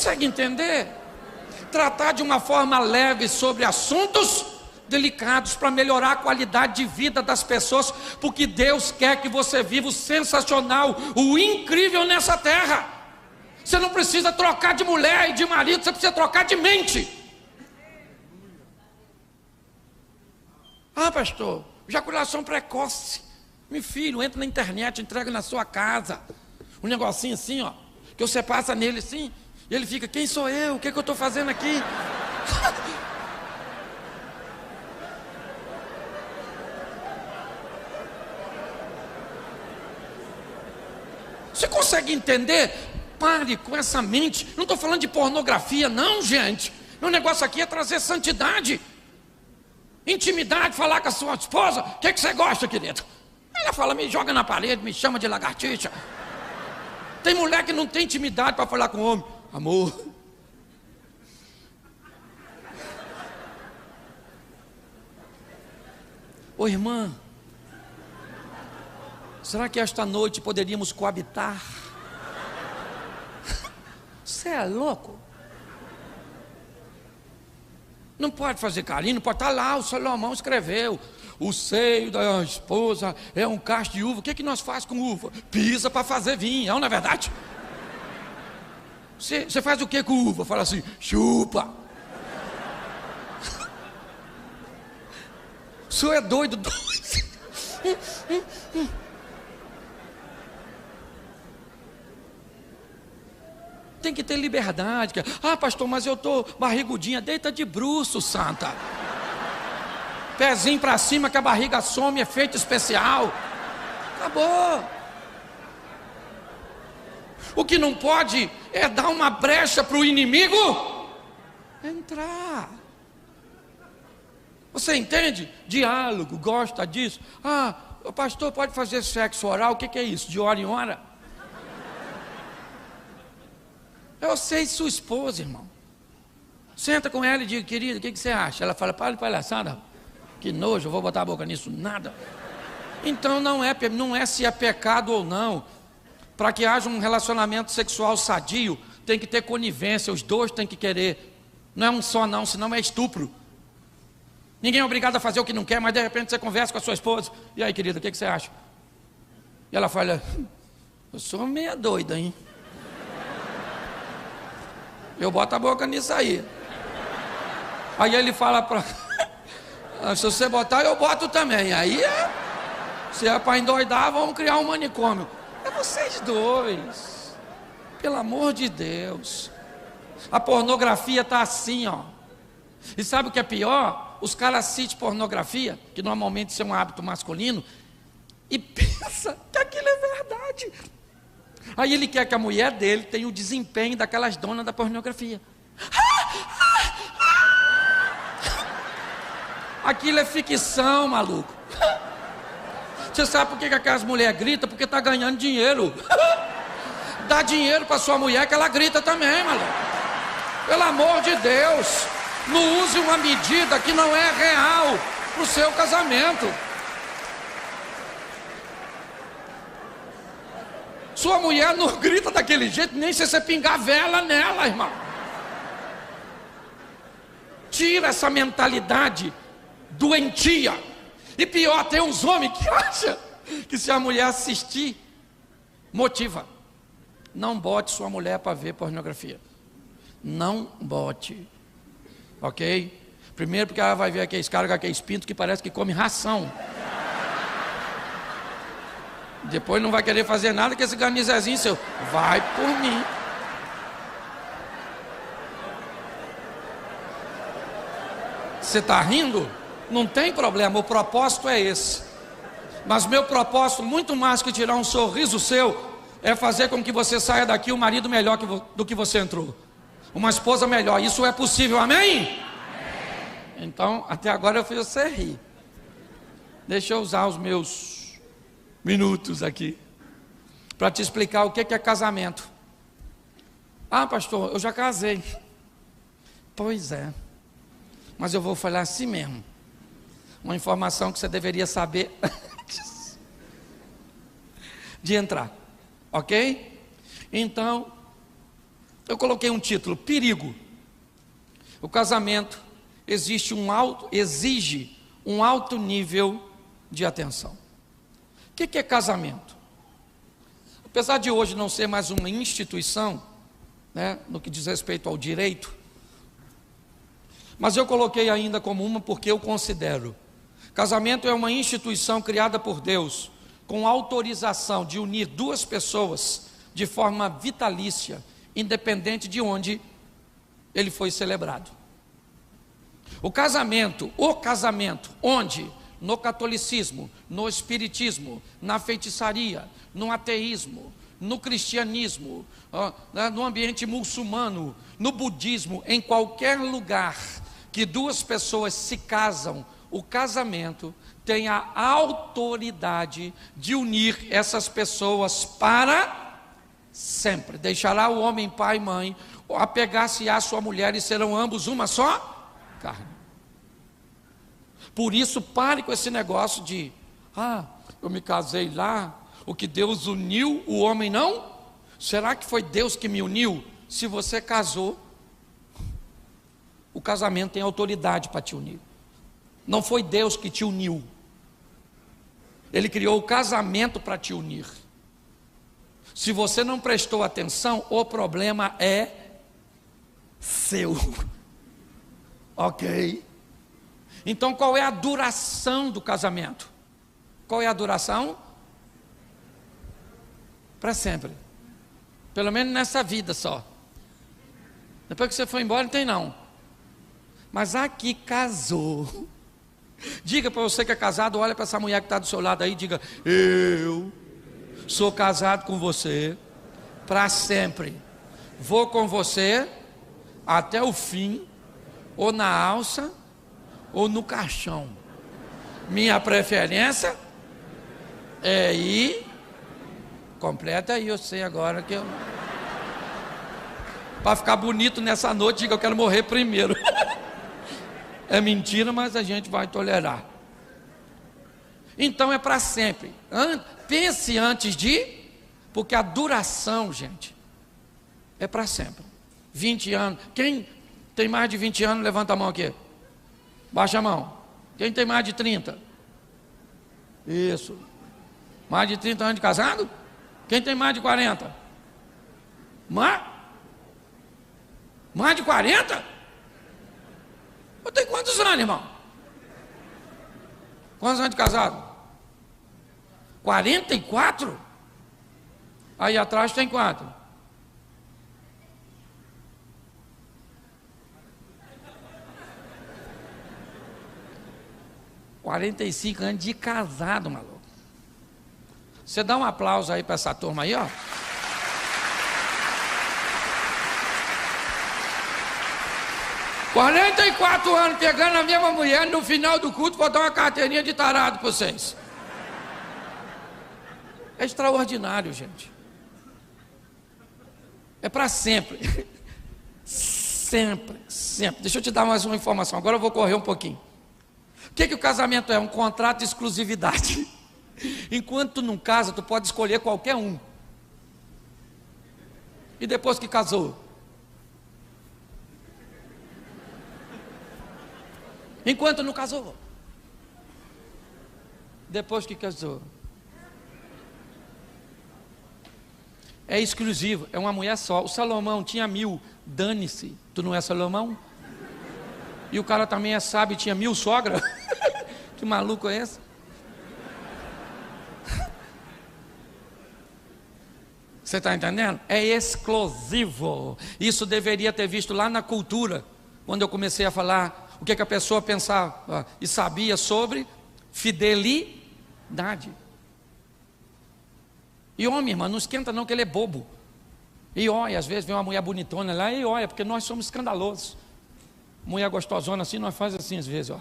Consegue entender? Tratar de uma forma leve sobre assuntos delicados para melhorar a qualidade de vida das pessoas, porque Deus quer que você viva o sensacional, o incrível nessa terra. Você não precisa trocar de mulher e de marido, você precisa trocar de mente. Ah, pastor, ejaculação precoce. Meu filho, entra na internet, entrega na sua casa. Um negocinho assim, ó, que você passa nele assim, e ele fica, quem sou eu? O que eu estou fazendo aqui? Você consegue entender? Pare com essa mente. Não estou falando de pornografia, não, gente. Meu negócio aqui é trazer santidade, intimidade, falar com a sua esposa. O que você gosta, querido? Ela fala, me joga na parede, me chama de lagartixa. Tem mulher que não tem intimidade para falar com o homem. Amor. Ô irmã, será que esta noite poderíamos coabitar? Você é louco? Não pode fazer carinho, não pode estar lá, o Salomão escreveu. O seio da esposa é um cacho de uva. O que nós faz com uva? Pisa para fazer vinho, não é verdade? Você faz o que com uva? Fala assim, chupa. O senhor é doido. Tem que ter liberdade. Ah, pastor, mas eu estou barrigudinha. Deita de bruço, santa. Pezinho para cima que a barriga some, efeito especial. Acabou. O que não pode é dar uma brecha para o inimigo entrar. Você entende? Diálogo, gosta disso? Ah, o pastor pode fazer sexo oral, o que é isso? De hora em hora? Eu sei sua esposa, irmão. Senta com ela e diga, querida, o que você acha? Ela fala, para de palhaçada, que nojo, eu vou botar a boca nisso, nada. Então não é se é pecado ou não. Para que haja um relacionamento sexual sadio, tem que ter conivência, os dois têm que querer. Não é um só não, senão é estupro. Ninguém é obrigado a fazer o que não quer, mas de repente você conversa com a sua esposa. E aí, querida, o que você acha? E ela fala, eu sou meia doida, hein? Eu boto a boca nisso aí. Aí ele fala para... se você botar, eu boto também. Aí se é para endoidar, vamos criar um manicômio. É vocês dois. Pelo amor de Deus. A pornografia está assim, ó. E sabe o que é pior? Os caras assistem pornografia, que normalmente isso é um hábito masculino, e pensa que aquilo é verdade. Aí ele quer que a mulher dele tenha o desempenho daquelas donas da pornografia. Aquilo é ficção, maluco. Você sabe por que aquelas mulheres gritam? Porque está ganhando dinheiro. Dá dinheiro para sua mulher que ela grita também, maluco. Pelo amor de Deus, não use uma medida que não é real para o seu casamento. Sua mulher não grita daquele jeito, nem se você pingar vela nela, irmão. Tira essa mentalidade doentia. E pior, tem uns homens que acham que se a mulher assistir, motiva. Não bote sua mulher para ver pornografia. Não bote. Ok? Primeiro porque ela vai ver aqueles caras com aqueles pintos que parece que come ração. Depois não vai querer fazer nada com esse ganizezinho seu. Vai por mim. Você está rindo? Não tem problema, o propósito é esse. Mas meu propósito, muito mais que tirar um sorriso seu, é fazer com que você saia daqui um marido melhor do que você entrou. Uma esposa melhor. Isso é possível, amém? Amém. Então, até agora eu fiz você rir. Deixa eu usar os meus minutos aqui para te explicar o que é casamento. Ah, pastor, eu já casei. Pois é. Mas eu vou falar assim mesmo. Uma informação que você deveria saber antes de entrar. Ok? Então, Eu coloquei um título: perigo. O casamento exige um alto nível de atenção. O que é casamento? Apesar de hoje não ser mais uma instituição, né, no que diz respeito ao direito, mas eu coloquei ainda como uma porque eu considero: casamento é uma instituição criada por Deus com autorização de unir duas pessoas de forma vitalícia, independente de onde ele foi celebrado. O casamento, onde? No catolicismo, no espiritismo, na feitiçaria, no ateísmo, no cristianismo, no ambiente muçulmano, no budismo, em qualquer lugar que duas pessoas se casam, o casamento tem a autoridade de unir essas pessoas para sempre. Deixará o homem pai e mãe, apegar-se à sua mulher, e serão ambos uma só carne. Por isso, pare com esse negócio de: eu me casei lá, o que Deus uniu, o homem não. Será que foi Deus que me uniu? Se você casou, o casamento tem autoridade para te unir. Não foi Deus que te uniu. Ele criou o casamento para te unir. Se você não prestou atenção, o problema é seu. Ok? Então, qual é a duração do casamento? Qual é a duração? Para sempre. Pelo menos nessa vida só. Depois que você for embora, não tem não. Mas aqui casou. Diga para você que é casado, olha para essa mulher que está do seu lado aí, diga: eu sou casado com você para sempre. Vou com você até o fim, ou na alça, ou no caixão. Minha preferência é ir. Completa aí, eu sei agora que eu... Para ficar bonito nessa noite, diga: eu quero morrer primeiro. É mentira, mas a gente vai tolerar. Então é para sempre. Pense antes de... Porque a duração, gente, é para sempre. 20 anos. Quem tem mais de 20 anos, levanta a mão aqui. Baixa a mão. Quem tem mais de 30? Isso. Mais de 30 anos de casado? Quem tem mais de 40? Mais de 40? Eu tenho quantos anos, irmão? Quantos anos de casado? 44? Aí atrás tem quanto? $45 de casado, maluco. Você dá um aplauso aí para essa turma aí, ó. $44 anos pegando a mesma mulher, no final do culto vou dar uma carteirinha de tarado para vocês. É extraordinário, gente. É para sempre. Sempre, sempre. Deixa eu te dar mais uma informação. Agora eu vou correr um pouquinho. O que o casamento é? Um contrato de exclusividade. Enquanto tu não casa, tu pode escolher qualquer um. E depois que casou? Enquanto não casou. Depois que casou. É exclusivo, é uma mulher só. O Salomão tinha 1000, dane-se. Tu não é Salomão? E o cara também é sábio, tinha 1000 sogras. Que maluco é esse? Você está entendendo? É exclusivo. Isso deveria ter visto lá na cultura, quando eu comecei a falar o que a pessoa pensava e sabia sobre fidelidade. E homem, irmão, não esquenta não, que ele é bobo. E olha, às vezes vem uma mulher bonitona lá, e olha, porque nós somos escandalosos. Mulher gostosona assim, nós faz assim às vezes, ó.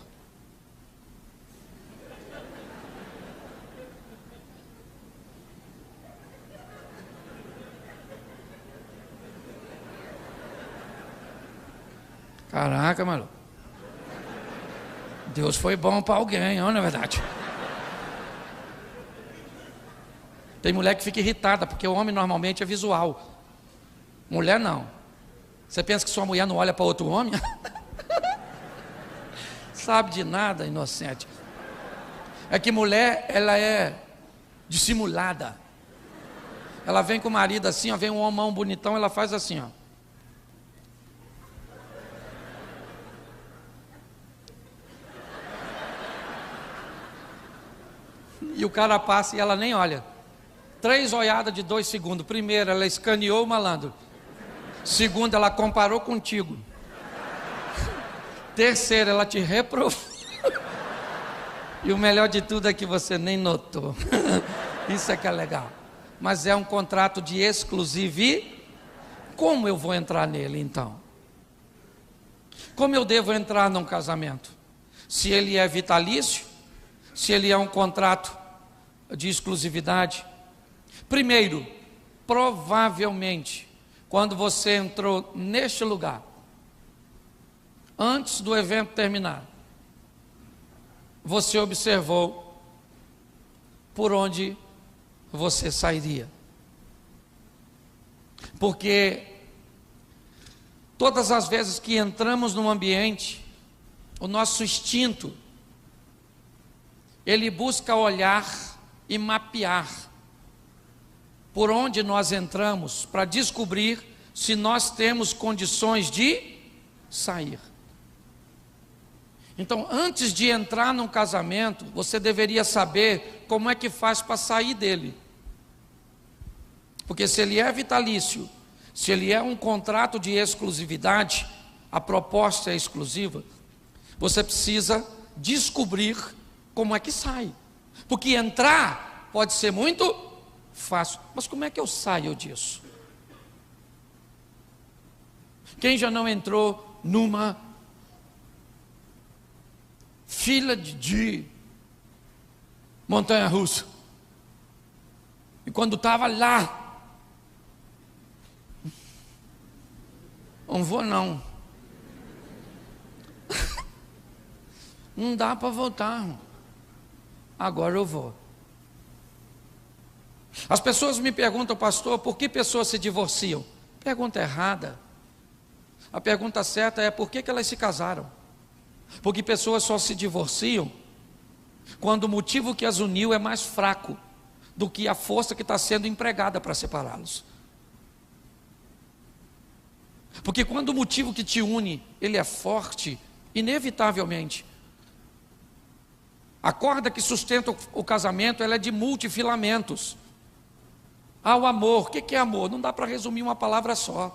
Caraca, maluco. Deus foi bom para alguém, não é verdade? Tem mulher que fica irritada, porque o homem normalmente é visual. Mulher não. Você pensa que sua mulher não olha para outro homem? Sabe de nada, inocente. É que mulher, ela é dissimulada. Ela vem com o marido assim, ó, vem um homão bonitão, ela faz assim, ó. E o cara passa e ela nem olha. 3 olhadas de 2 segundos. Primeiro, ela escaneou o malandro. Segundo, ela comparou contigo. Terceiro, ela te reprovou. E o melhor de tudo é que você nem notou. Isso é que é legal. Mas é um contrato de exclusividade. Como eu vou entrar nele então? Como eu devo entrar num casamento? Se ele é vitalício? Se ele é um contrato de exclusividade? Primeiro, provavelmente, quando você entrou neste lugar, antes do evento terminar, você observou por onde você sairia. Porque todas as vezes que entramos num ambiente, o nosso instinto, ele busca olhar e mapear por onde nós entramos para descobrir se nós temos condições de sair. Então, antes de entrar num casamento, você deveria saber como é que faz para sair dele. Porque se ele é vitalício, se ele é um contrato de exclusividade, a proposta é exclusiva, você precisa descobrir como é que sai. Porque entrar pode ser muito fácil, mas como é que eu saio disso? Quem já não entrou numa fila de montanha-russa? E quando estava lá, não vou não. Não dá para voltar. Agora eu vou. As pessoas me perguntam, pastor, por que pessoas se divorciam? Pergunta errada. A pergunta certa é por que elas se casaram? Porque pessoas só se divorciam quando o motivo que as uniu é mais fraco do que a força que está sendo empregada para separá-los. Porque quando o motivo que te une, ele é forte, inevitavelmente, a corda que sustenta o casamento, ela é de multifilamentos. O amor, o que é amor? Não dá para resumir uma palavra só.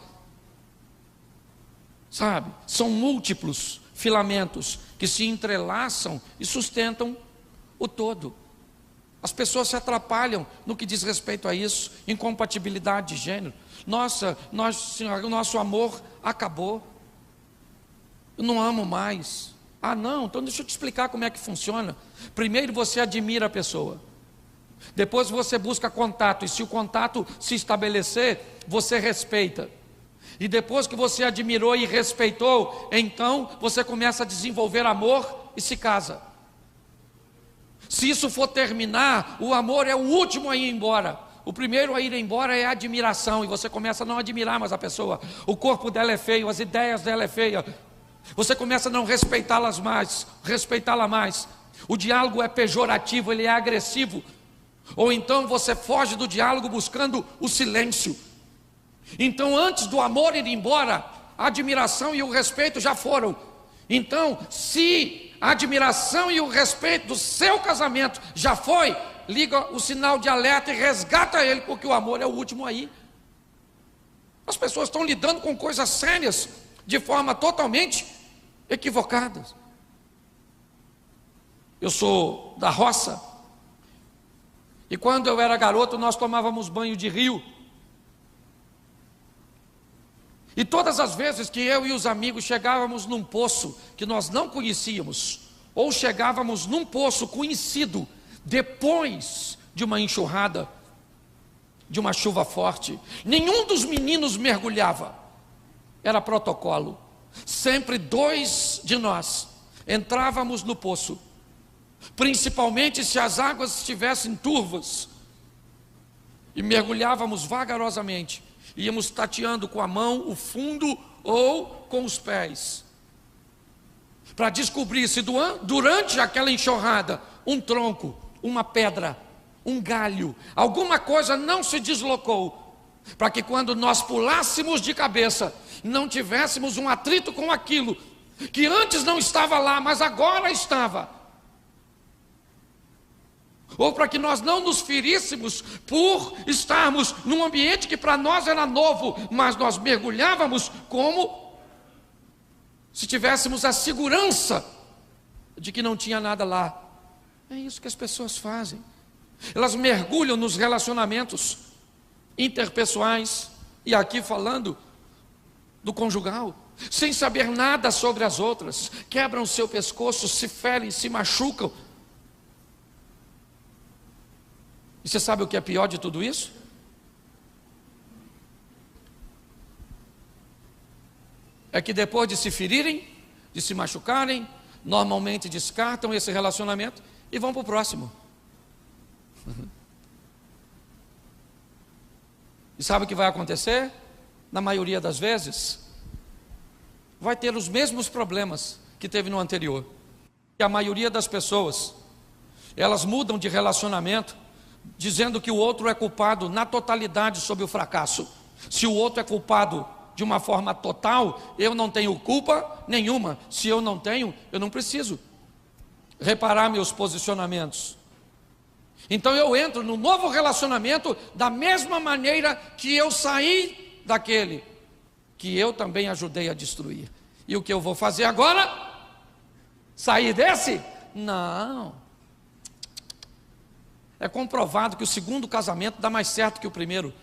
Sabe? São múltiplos filamentos que se entrelaçam e sustentam o todo. As pessoas se atrapalham no que diz respeito a isso, incompatibilidade de gênero. Nossa, o nosso amor acabou. Eu não amo mais. Não, então deixa eu te explicar como é que funciona. Primeiro você admira a pessoa. Depois você busca contato. E se o contato se estabelecer, você respeita. E depois que você admirou e respeitou, então você começa a desenvolver amor e se casa. Se isso for terminar, o amor é o último a ir embora. O primeiro a ir embora é a admiração. E você começa a não admirar mais a pessoa. O corpo dela é feio, as ideias dela é feia. Você começa a não respeitá-la mais. O diálogo é pejorativo, ele é agressivo. Ou então você foge do diálogo buscando o silêncio. Então, antes do amor ir embora, a admiração e o respeito já foram. Então, se a admiração e o respeito do seu casamento já foi, liga o sinal de alerta e resgata ele, porque o amor é o último aí. As pessoas estão lidando com coisas sérias de forma totalmente equivocada. Eu sou da roça, e quando eu era garoto nós tomávamos banho de rio. E todas as vezes que eu e os amigos chegávamos num poço que nós não conhecíamos, ou chegávamos num poço conhecido depois de uma enxurrada, de uma chuva forte, nenhum dos meninos mergulhava. Era protocolo. Sempre 2 de nós entrávamos no poço, principalmente se as águas estivessem turvas, e mergulhávamos vagarosamente. íamos tateando com a mão o fundo ou com os pés, para descobrir se durante aquela enxurrada, um tronco, uma pedra, um galho, alguma coisa não se deslocou, para que quando nós pulássemos de cabeça, não tivéssemos um atrito com aquilo que antes não estava lá, mas agora estava. Ou para que nós não nos feríssemos por estarmos num ambiente que para nós era novo, mas nós mergulhávamos como se tivéssemos a segurança de que não tinha nada lá. É isso que as pessoas fazem. Elas mergulham nos relacionamentos interpessoais, e aqui falando do conjugal, sem saber nada sobre as outras, quebram seu pescoço, se ferem, se machucam. E você sabe o que é pior de tudo isso? É que depois de se ferirem, de se machucarem, normalmente descartam esse relacionamento e vão para o próximo. E sabe o que vai acontecer? Na maioria das vezes, vai ter os mesmos problemas que teve no anterior. E a maioria das pessoas, elas mudam de relacionamento, dizendo que o outro é culpado na totalidade sobre o fracasso. Se o outro é culpado de uma forma total, eu não tenho culpa nenhuma. Se eu não tenho, eu não preciso reparar meus posicionamentos. Então eu entro no novo relacionamento da mesma maneira que eu saí daquele que eu também ajudei a destruir. E o que eu vou fazer agora? Sair desse? Não. É comprovado que o segundo casamento dá mais certo que o primeiro.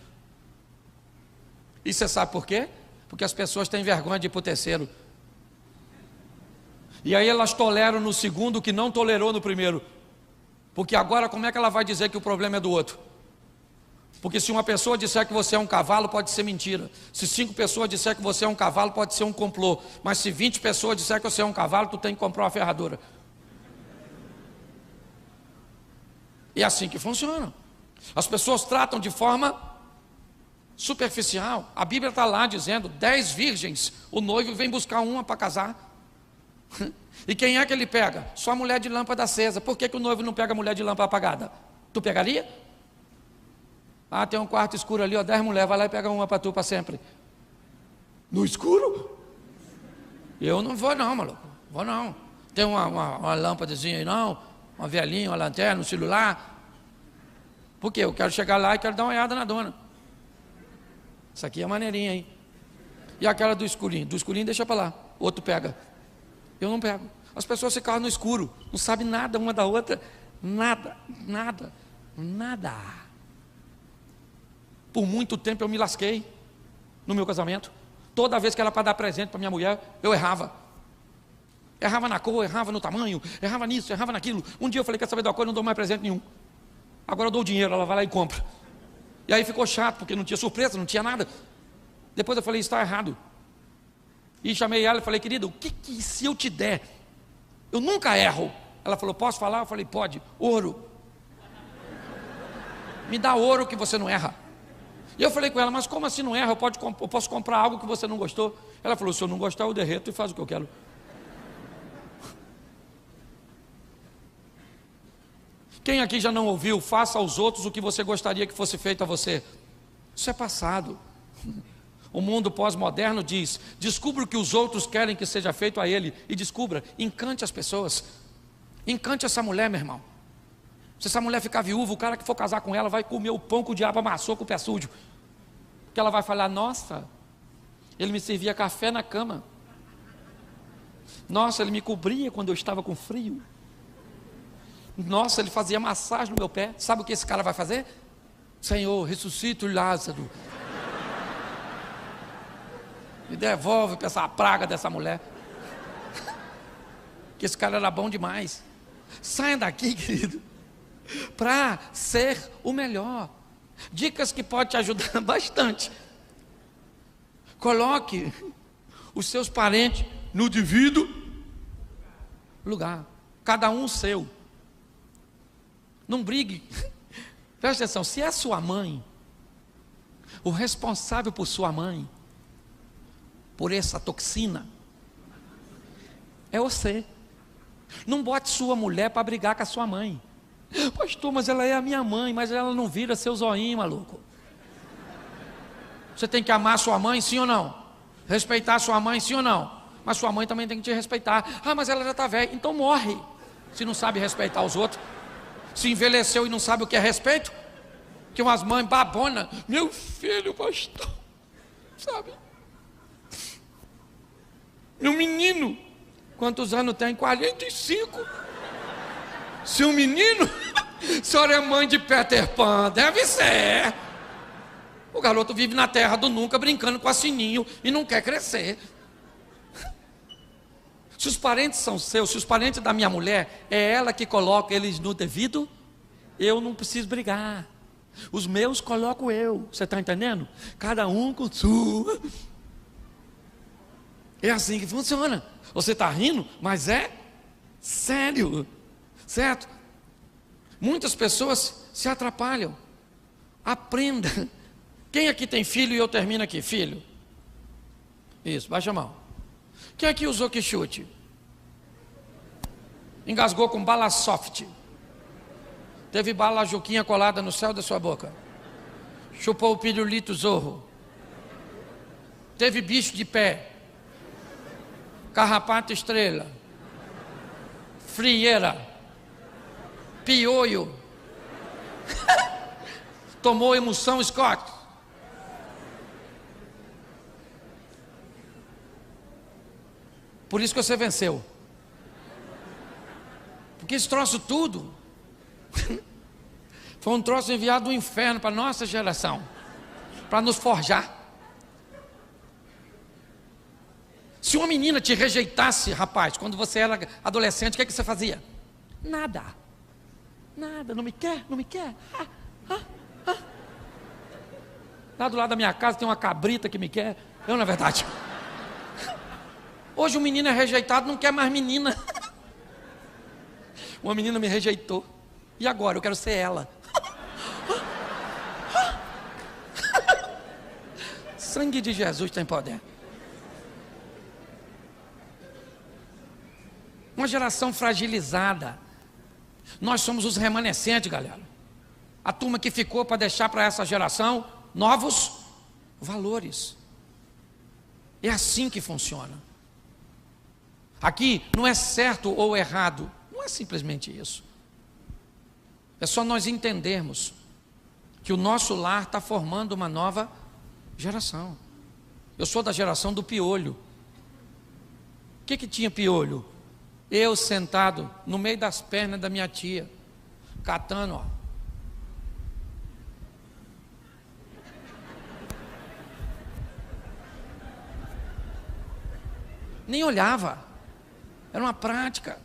E você sabe por quê? Porque as pessoas têm vergonha de ir para o terceiro. E aí elas toleram no segundo o que não tolerou no primeiro. Porque agora como é que ela vai dizer que o problema é do outro? Porque se uma pessoa disser que você é um cavalo, pode ser mentira. Se 5 pessoas disser que você é um cavalo, pode ser um complô. Mas se 20 pessoas disser que você é um cavalo, tu tem que comprar uma ferradura. E é assim que funciona. As pessoas tratam de forma superficial. A Bíblia está lá dizendo, 10 virgens, o noivo vem buscar uma para casar. E quem é que ele pega? Só a mulher de lâmpada acesa. Por que o noivo não pega a mulher de lâmpada apagada? Tu pegaria? Ah, tem um quarto escuro ali, ó, 10 mulheres, vai lá e pega uma para tu para sempre. No escuro? Eu não vou não, maluco. Vou não. Tem uma lâmpadazinha aí não, uma velhinha, uma lanterna, um celular. Por quê? Eu quero chegar lá e quero dar uma olhada na dona. Isso aqui é maneirinha, hein? E aquela do escurinho? Do escurinho deixa para lá, outro pega. Eu não pego. As pessoas ficaram no escuro, não sabem nada uma da outra, nada. Por muito tempo eu me lasquei no meu casamento. Toda vez que era para dar presente para minha mulher, eu errava. Errava na cor, errava no tamanho, errava nisso, errava naquilo. Um dia eu falei, quer saber de uma coisa, não dou mais presente nenhum. Agora eu dou o dinheiro, ela vai lá e compra. E aí ficou chato, porque não tinha surpresa, não tinha nada. Depois eu falei, está errado. E chamei ela e falei, querida, o que se eu te der? Eu nunca erro. Ela falou, posso falar? Eu falei, pode. Ouro. Me dá ouro que você não erra. E eu falei com ela, mas como assim não erra? Eu posso comprar algo que você não gostou? Ela falou, se eu não gostar eu derreto e faço o que eu quero. Quem aqui já não ouviu, faça aos outros o que você gostaria que fosse feito a você? Isso é passado. O mundo pós-moderno diz, descubra o que os outros querem que seja feito a ele. E descubra, encante as pessoas. Encante essa mulher, meu irmão. Se essa mulher ficar viúva, o cara que for casar com ela vai comer o pão que o diabo amassou com o pé sujo. Porque ela vai falar, nossa, ele me servia café na cama. Nossa, ele me cobria quando eu estava com frio. Nossa, ele fazia massagem no meu pé. Sabe o que esse cara vai fazer? Senhor, ressuscita o Lázaro. Me devolve para essa praga dessa mulher. Que esse cara era bom demais. Saia daqui, querido, para ser o melhor. Dicas que podem te ajudar bastante. Coloque os seus parentes no devido lugar. Cada um o seu. Não brigue. Presta atenção, se é sua mãe, O responsável por sua mãe, por essa toxina, é você. Não bote sua mulher para brigar com a sua mãe. Pastor, mas ela é a minha mãe, mas ela não vira seu zoinho, maluco. Você tem que amar sua mãe, sim ou não? Respeitar sua mãe, sim ou não? Mas sua mãe também tem que te respeitar. Ah, mas ela já está velha, então morre. Se não sabe respeitar os outros. Se envelheceu e não sabe o que é respeito. Que umas mães babonas. Meu filho, pastor, sabe? Meu menino, quantos anos tem? 45. Se um menino, a senhora é mãe de Peter Pan, deve ser. O garoto vive na terra do nunca, brincando com a sininho e não quer crescer. Se os parentes são seus, se os parentes da minha mulher, é ela que coloca eles no devido, eu não preciso brigar. Os meus coloco eu, você está entendendo? Cada um com sua. É assim que funciona. Você está rindo, mas é sério, certo? Muitas pessoas se atrapalham. Aprenda. Quem aqui tem filho e eu termino aqui? Filho. Isso, baixa a mão. Quem aqui usou que chute? Engasgou com bala soft. Teve bala juquinha colada no céu da sua boca. Chupou o pirulito zorro. Teve bicho de pé. Carrapato estrela. Frieira. Piolho. Tomou emoção Scott. Por isso que você venceu. Porque esse troço tudo foi um troço enviado do inferno para a nossa geração, para nos forjar. Se uma menina te rejeitasse, rapaz, quando você era adolescente, o que é que você fazia? Nada. Nada, não me quer, não me quer. Lá do lado da minha casa tem uma cabrita que me quer. Eu, na verdade. Hoje um menino é rejeitado, não quer mais menina. Uma menina me rejeitou. E agora? Eu quero ser ela. Sangue de Jesus tem poder. Uma geração fragilizada. Nós somos os remanescentes, galera. A turma que ficou para deixar para essa geração novos valores. É assim que funciona. Aqui não é certo ou errado, não é simplesmente isso. É só nós entendermos que o nosso lar está formando uma nova geração. Eu sou da geração do piolho. O que tinha piolho? Eu sentado no meio das pernas da minha tia, catando, ó. Nem olhava. Era uma prática.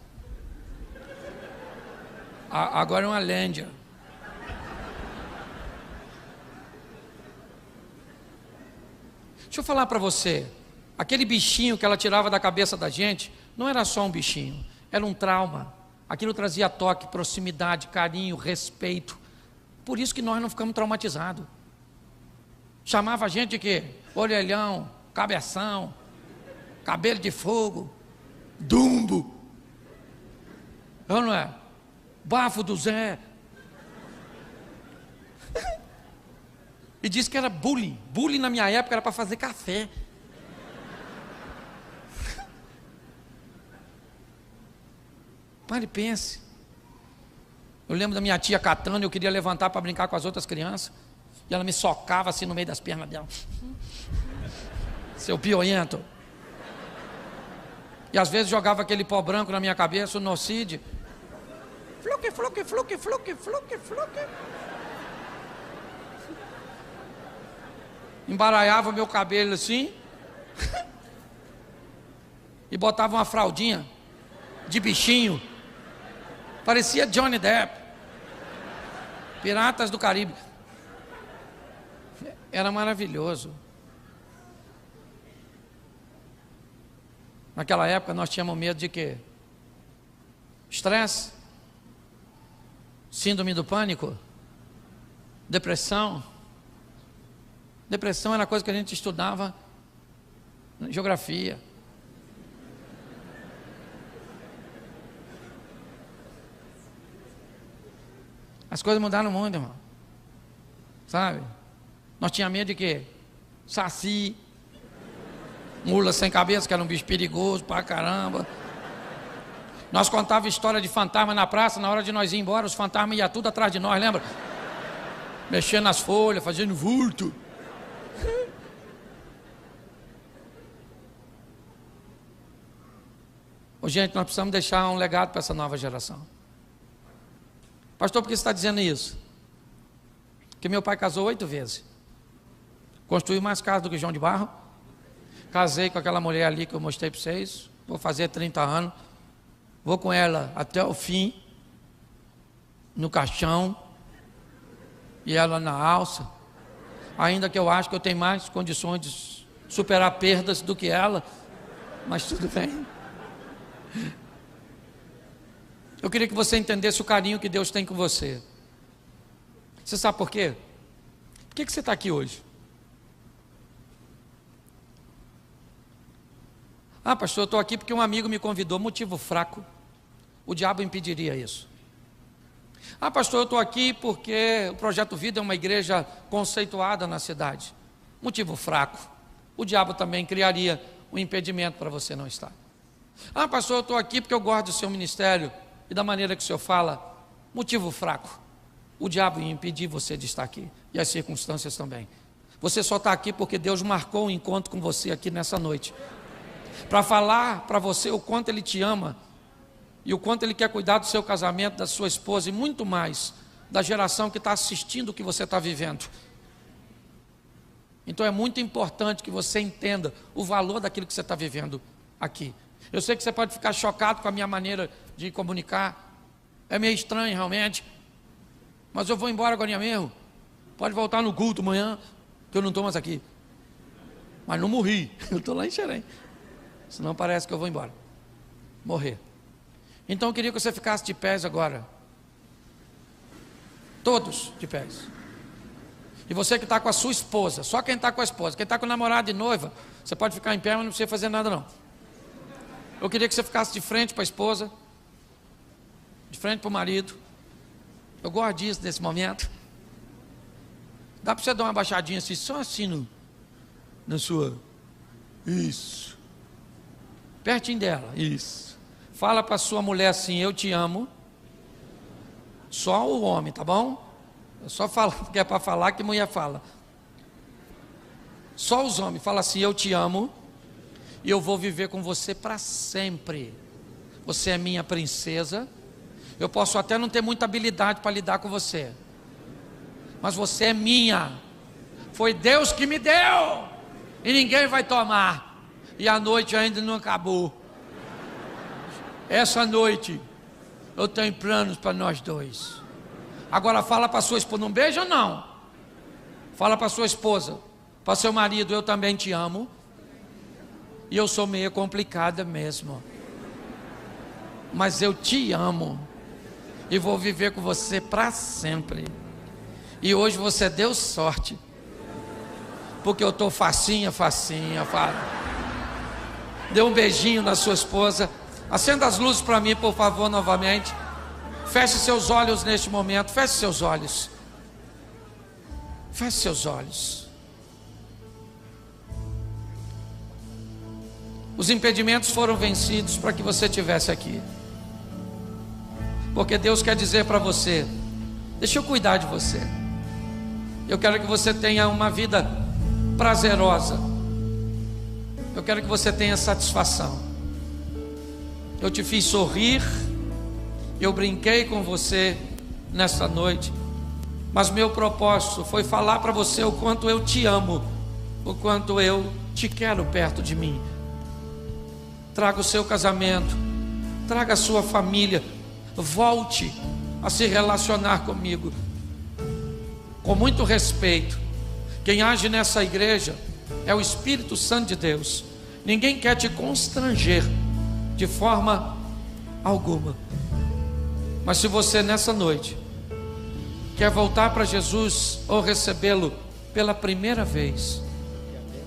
Agora é uma lêndia. Deixa eu falar para você. Aquele bichinho que ela tirava da cabeça da gente, não era só um bichinho, era um trauma. Aquilo trazia toque, proximidade, carinho, respeito. Por isso que nós não ficamos traumatizados. Chamava a gente de quê? Orelhão, cabeção, cabelo de fogo, dumbo. Não é? Bafo do Zé. E disse que era bullying. Bullying na minha época era para fazer café. Pare e pense. Eu lembro da minha tia catando, eu queria levantar para brincar com as outras crianças. E ela me socava assim no meio das pernas dela. Seu pioento. E às vezes jogava aquele pó branco na minha cabeça, o nocide. Fluque, fluque, fluque, fluque, fluque, fluque. Embaralhava meu cabelo assim. E botava uma fraldinha de bichinho. Parecia Johnny Depp. Piratas do Caribe. Era maravilhoso. Naquela época nós tínhamos medo de quê? Estresse, síndrome do pânico, depressão. Depressão era coisa que a gente estudava em geografia. As coisas mudaram muito, irmão. Sabe? Nós tínhamos medo de quê? Saci, mula sem cabeça, que era um bicho perigoso pra caramba. Nós contávamos história de fantasma na praça, na hora de nós ir embora, os fantasmas iam tudo atrás de nós, lembra? Mexendo nas folhas, fazendo vulto. Ô, gente, nós precisamos deixar um legado para essa nova geração. Pastor, por que você está dizendo isso? Porque meu pai casou 8 vezes. Construiu mais casa do que João de Barro. Casei com aquela mulher ali que eu mostrei para vocês. Vou fazer 30 anos. Vou com ela até o fim. No caixão. E ela na alça. Ainda que eu acho que eu tenho mais condições de superar perdas do que ela. Mas tudo bem. Eu queria que você entendesse o carinho que Deus tem com você. Você sabe por quê? Por que você está aqui hoje? Ah, pastor, eu estou aqui porque um amigo me convidou. Motivo fraco. O diabo impediria isso. Ah, pastor, eu estou aqui porque o Projeto Vida é uma igreja conceituada na cidade. Motivo fraco. O diabo também criaria um impedimento para você não estar. Ah, pastor, eu estou aqui porque eu gosto do seu ministério e da maneira que o senhor fala. Motivo fraco. O diabo ia impedir você de estar aqui. E as circunstâncias também. Você só está aqui porque Deus marcou um encontro com você aqui nessa noite. Para falar para você o quanto Ele te ama. E o quanto Ele quer cuidar do seu casamento, da sua esposa e muito mais da geração que está assistindo o que você está vivendo. Então é muito importante que você entenda o valor daquilo que você está vivendo aqui. Eu sei que você pode ficar chocado com a minha maneira de comunicar. É meio estranho realmente. Mas eu vou embora agora mesmo. Pode voltar no culto amanhã, que eu não estou mais aqui. Mas não morri. Eu estou lá em Xerém. Senão parece que eu vou embora. Morrer. Então eu queria que você ficasse de pés agora. Todos de pés. E você que está com a sua esposa. Só quem está com a esposa. Quem está com o namorado e noiva, você pode ficar em pé, mas não precisa fazer nada não. Eu queria que você ficasse de frente para a esposa, de frente para o marido. Eu gosto disso, desse momento. Dá para você dar uma baixadinha assim, só assim na sua. Isso. Pertinho dela, isso. Fala para sua mulher assim, eu te amo. Só o homem, tá bom? Eu só falo porque é para falar que mulher fala. Só os homens, fala assim, eu te amo. E eu vou viver com você para sempre. Você é minha princesa. Eu posso até não ter muita habilidade para lidar com você, mas você é minha. Foi Deus que me deu. E ninguém vai tomar. E a noite ainda não acabou. Essa noite eu tenho planos para nós dois. Agora fala para sua esposa, não beija não. Fala para sua esposa, para seu marido, eu também te amo. E eu sou meio complicada mesmo, mas eu te amo. E vou viver com você para sempre. E hoje você deu sorte, porque eu estou facinha. Dê um beijinho na sua esposa. Acenda as luzes para mim, por favor, novamente. Feche seus olhos neste momento. Feche seus olhos. Feche seus olhos. Os impedimentos foram vencidos para que você estivesse aqui. Porque Deus quer dizer para você, deixa eu cuidar de você. Eu quero que você tenha uma vida prazerosa. Eu quero que você tenha satisfação. Eu te fiz sorrir. Eu brinquei com você nesta noite. Mas meu propósito foi falar para você o quanto eu te amo, o quanto eu te quero perto de mim. Traga o seu casamento, traga a sua família. Volte a se relacionar comigo com muito respeito. Quem age nessa igreja é o Espírito Santo de Deus. Ninguém quer te constranger de forma alguma. Mas se você nessa noite quer voltar para Jesus ou recebê-lo pela primeira vez,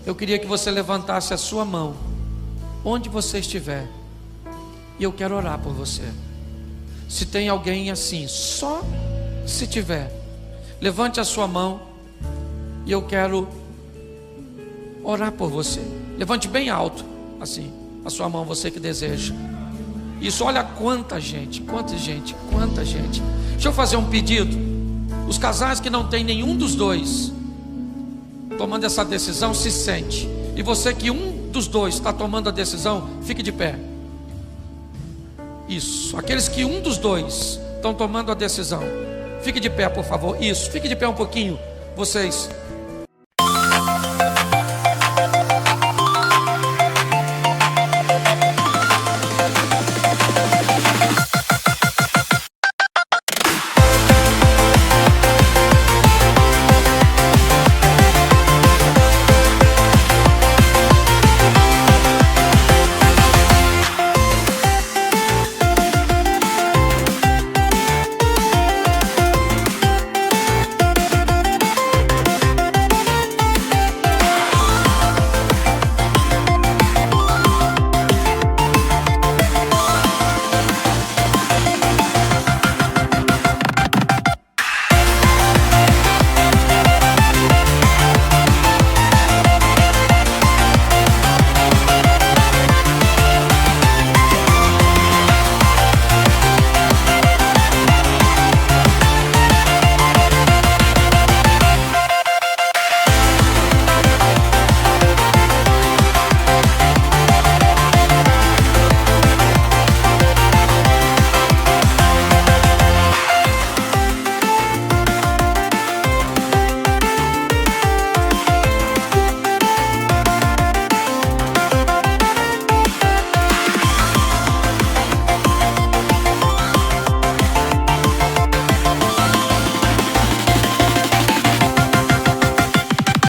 eu queria que você levantasse a sua mão, onde você estiver, e eu quero orar por você. Se tem alguém assim, só se tiver, levante a sua mão, e eu quero orar por você. Levante bem alto, assim, a sua mão, você que deseja. Isso, olha quanta gente, quanta gente, quanta gente. Deixa eu fazer um pedido. Os casais que não tem nenhum dos dois tomando essa decisão, se sente. E você que um dos dois está tomando a decisão, fique de pé. Isso, aqueles que um dos dois estão tomando a decisão, fique de pé, por favor. Isso, fique de pé um pouquinho, vocês.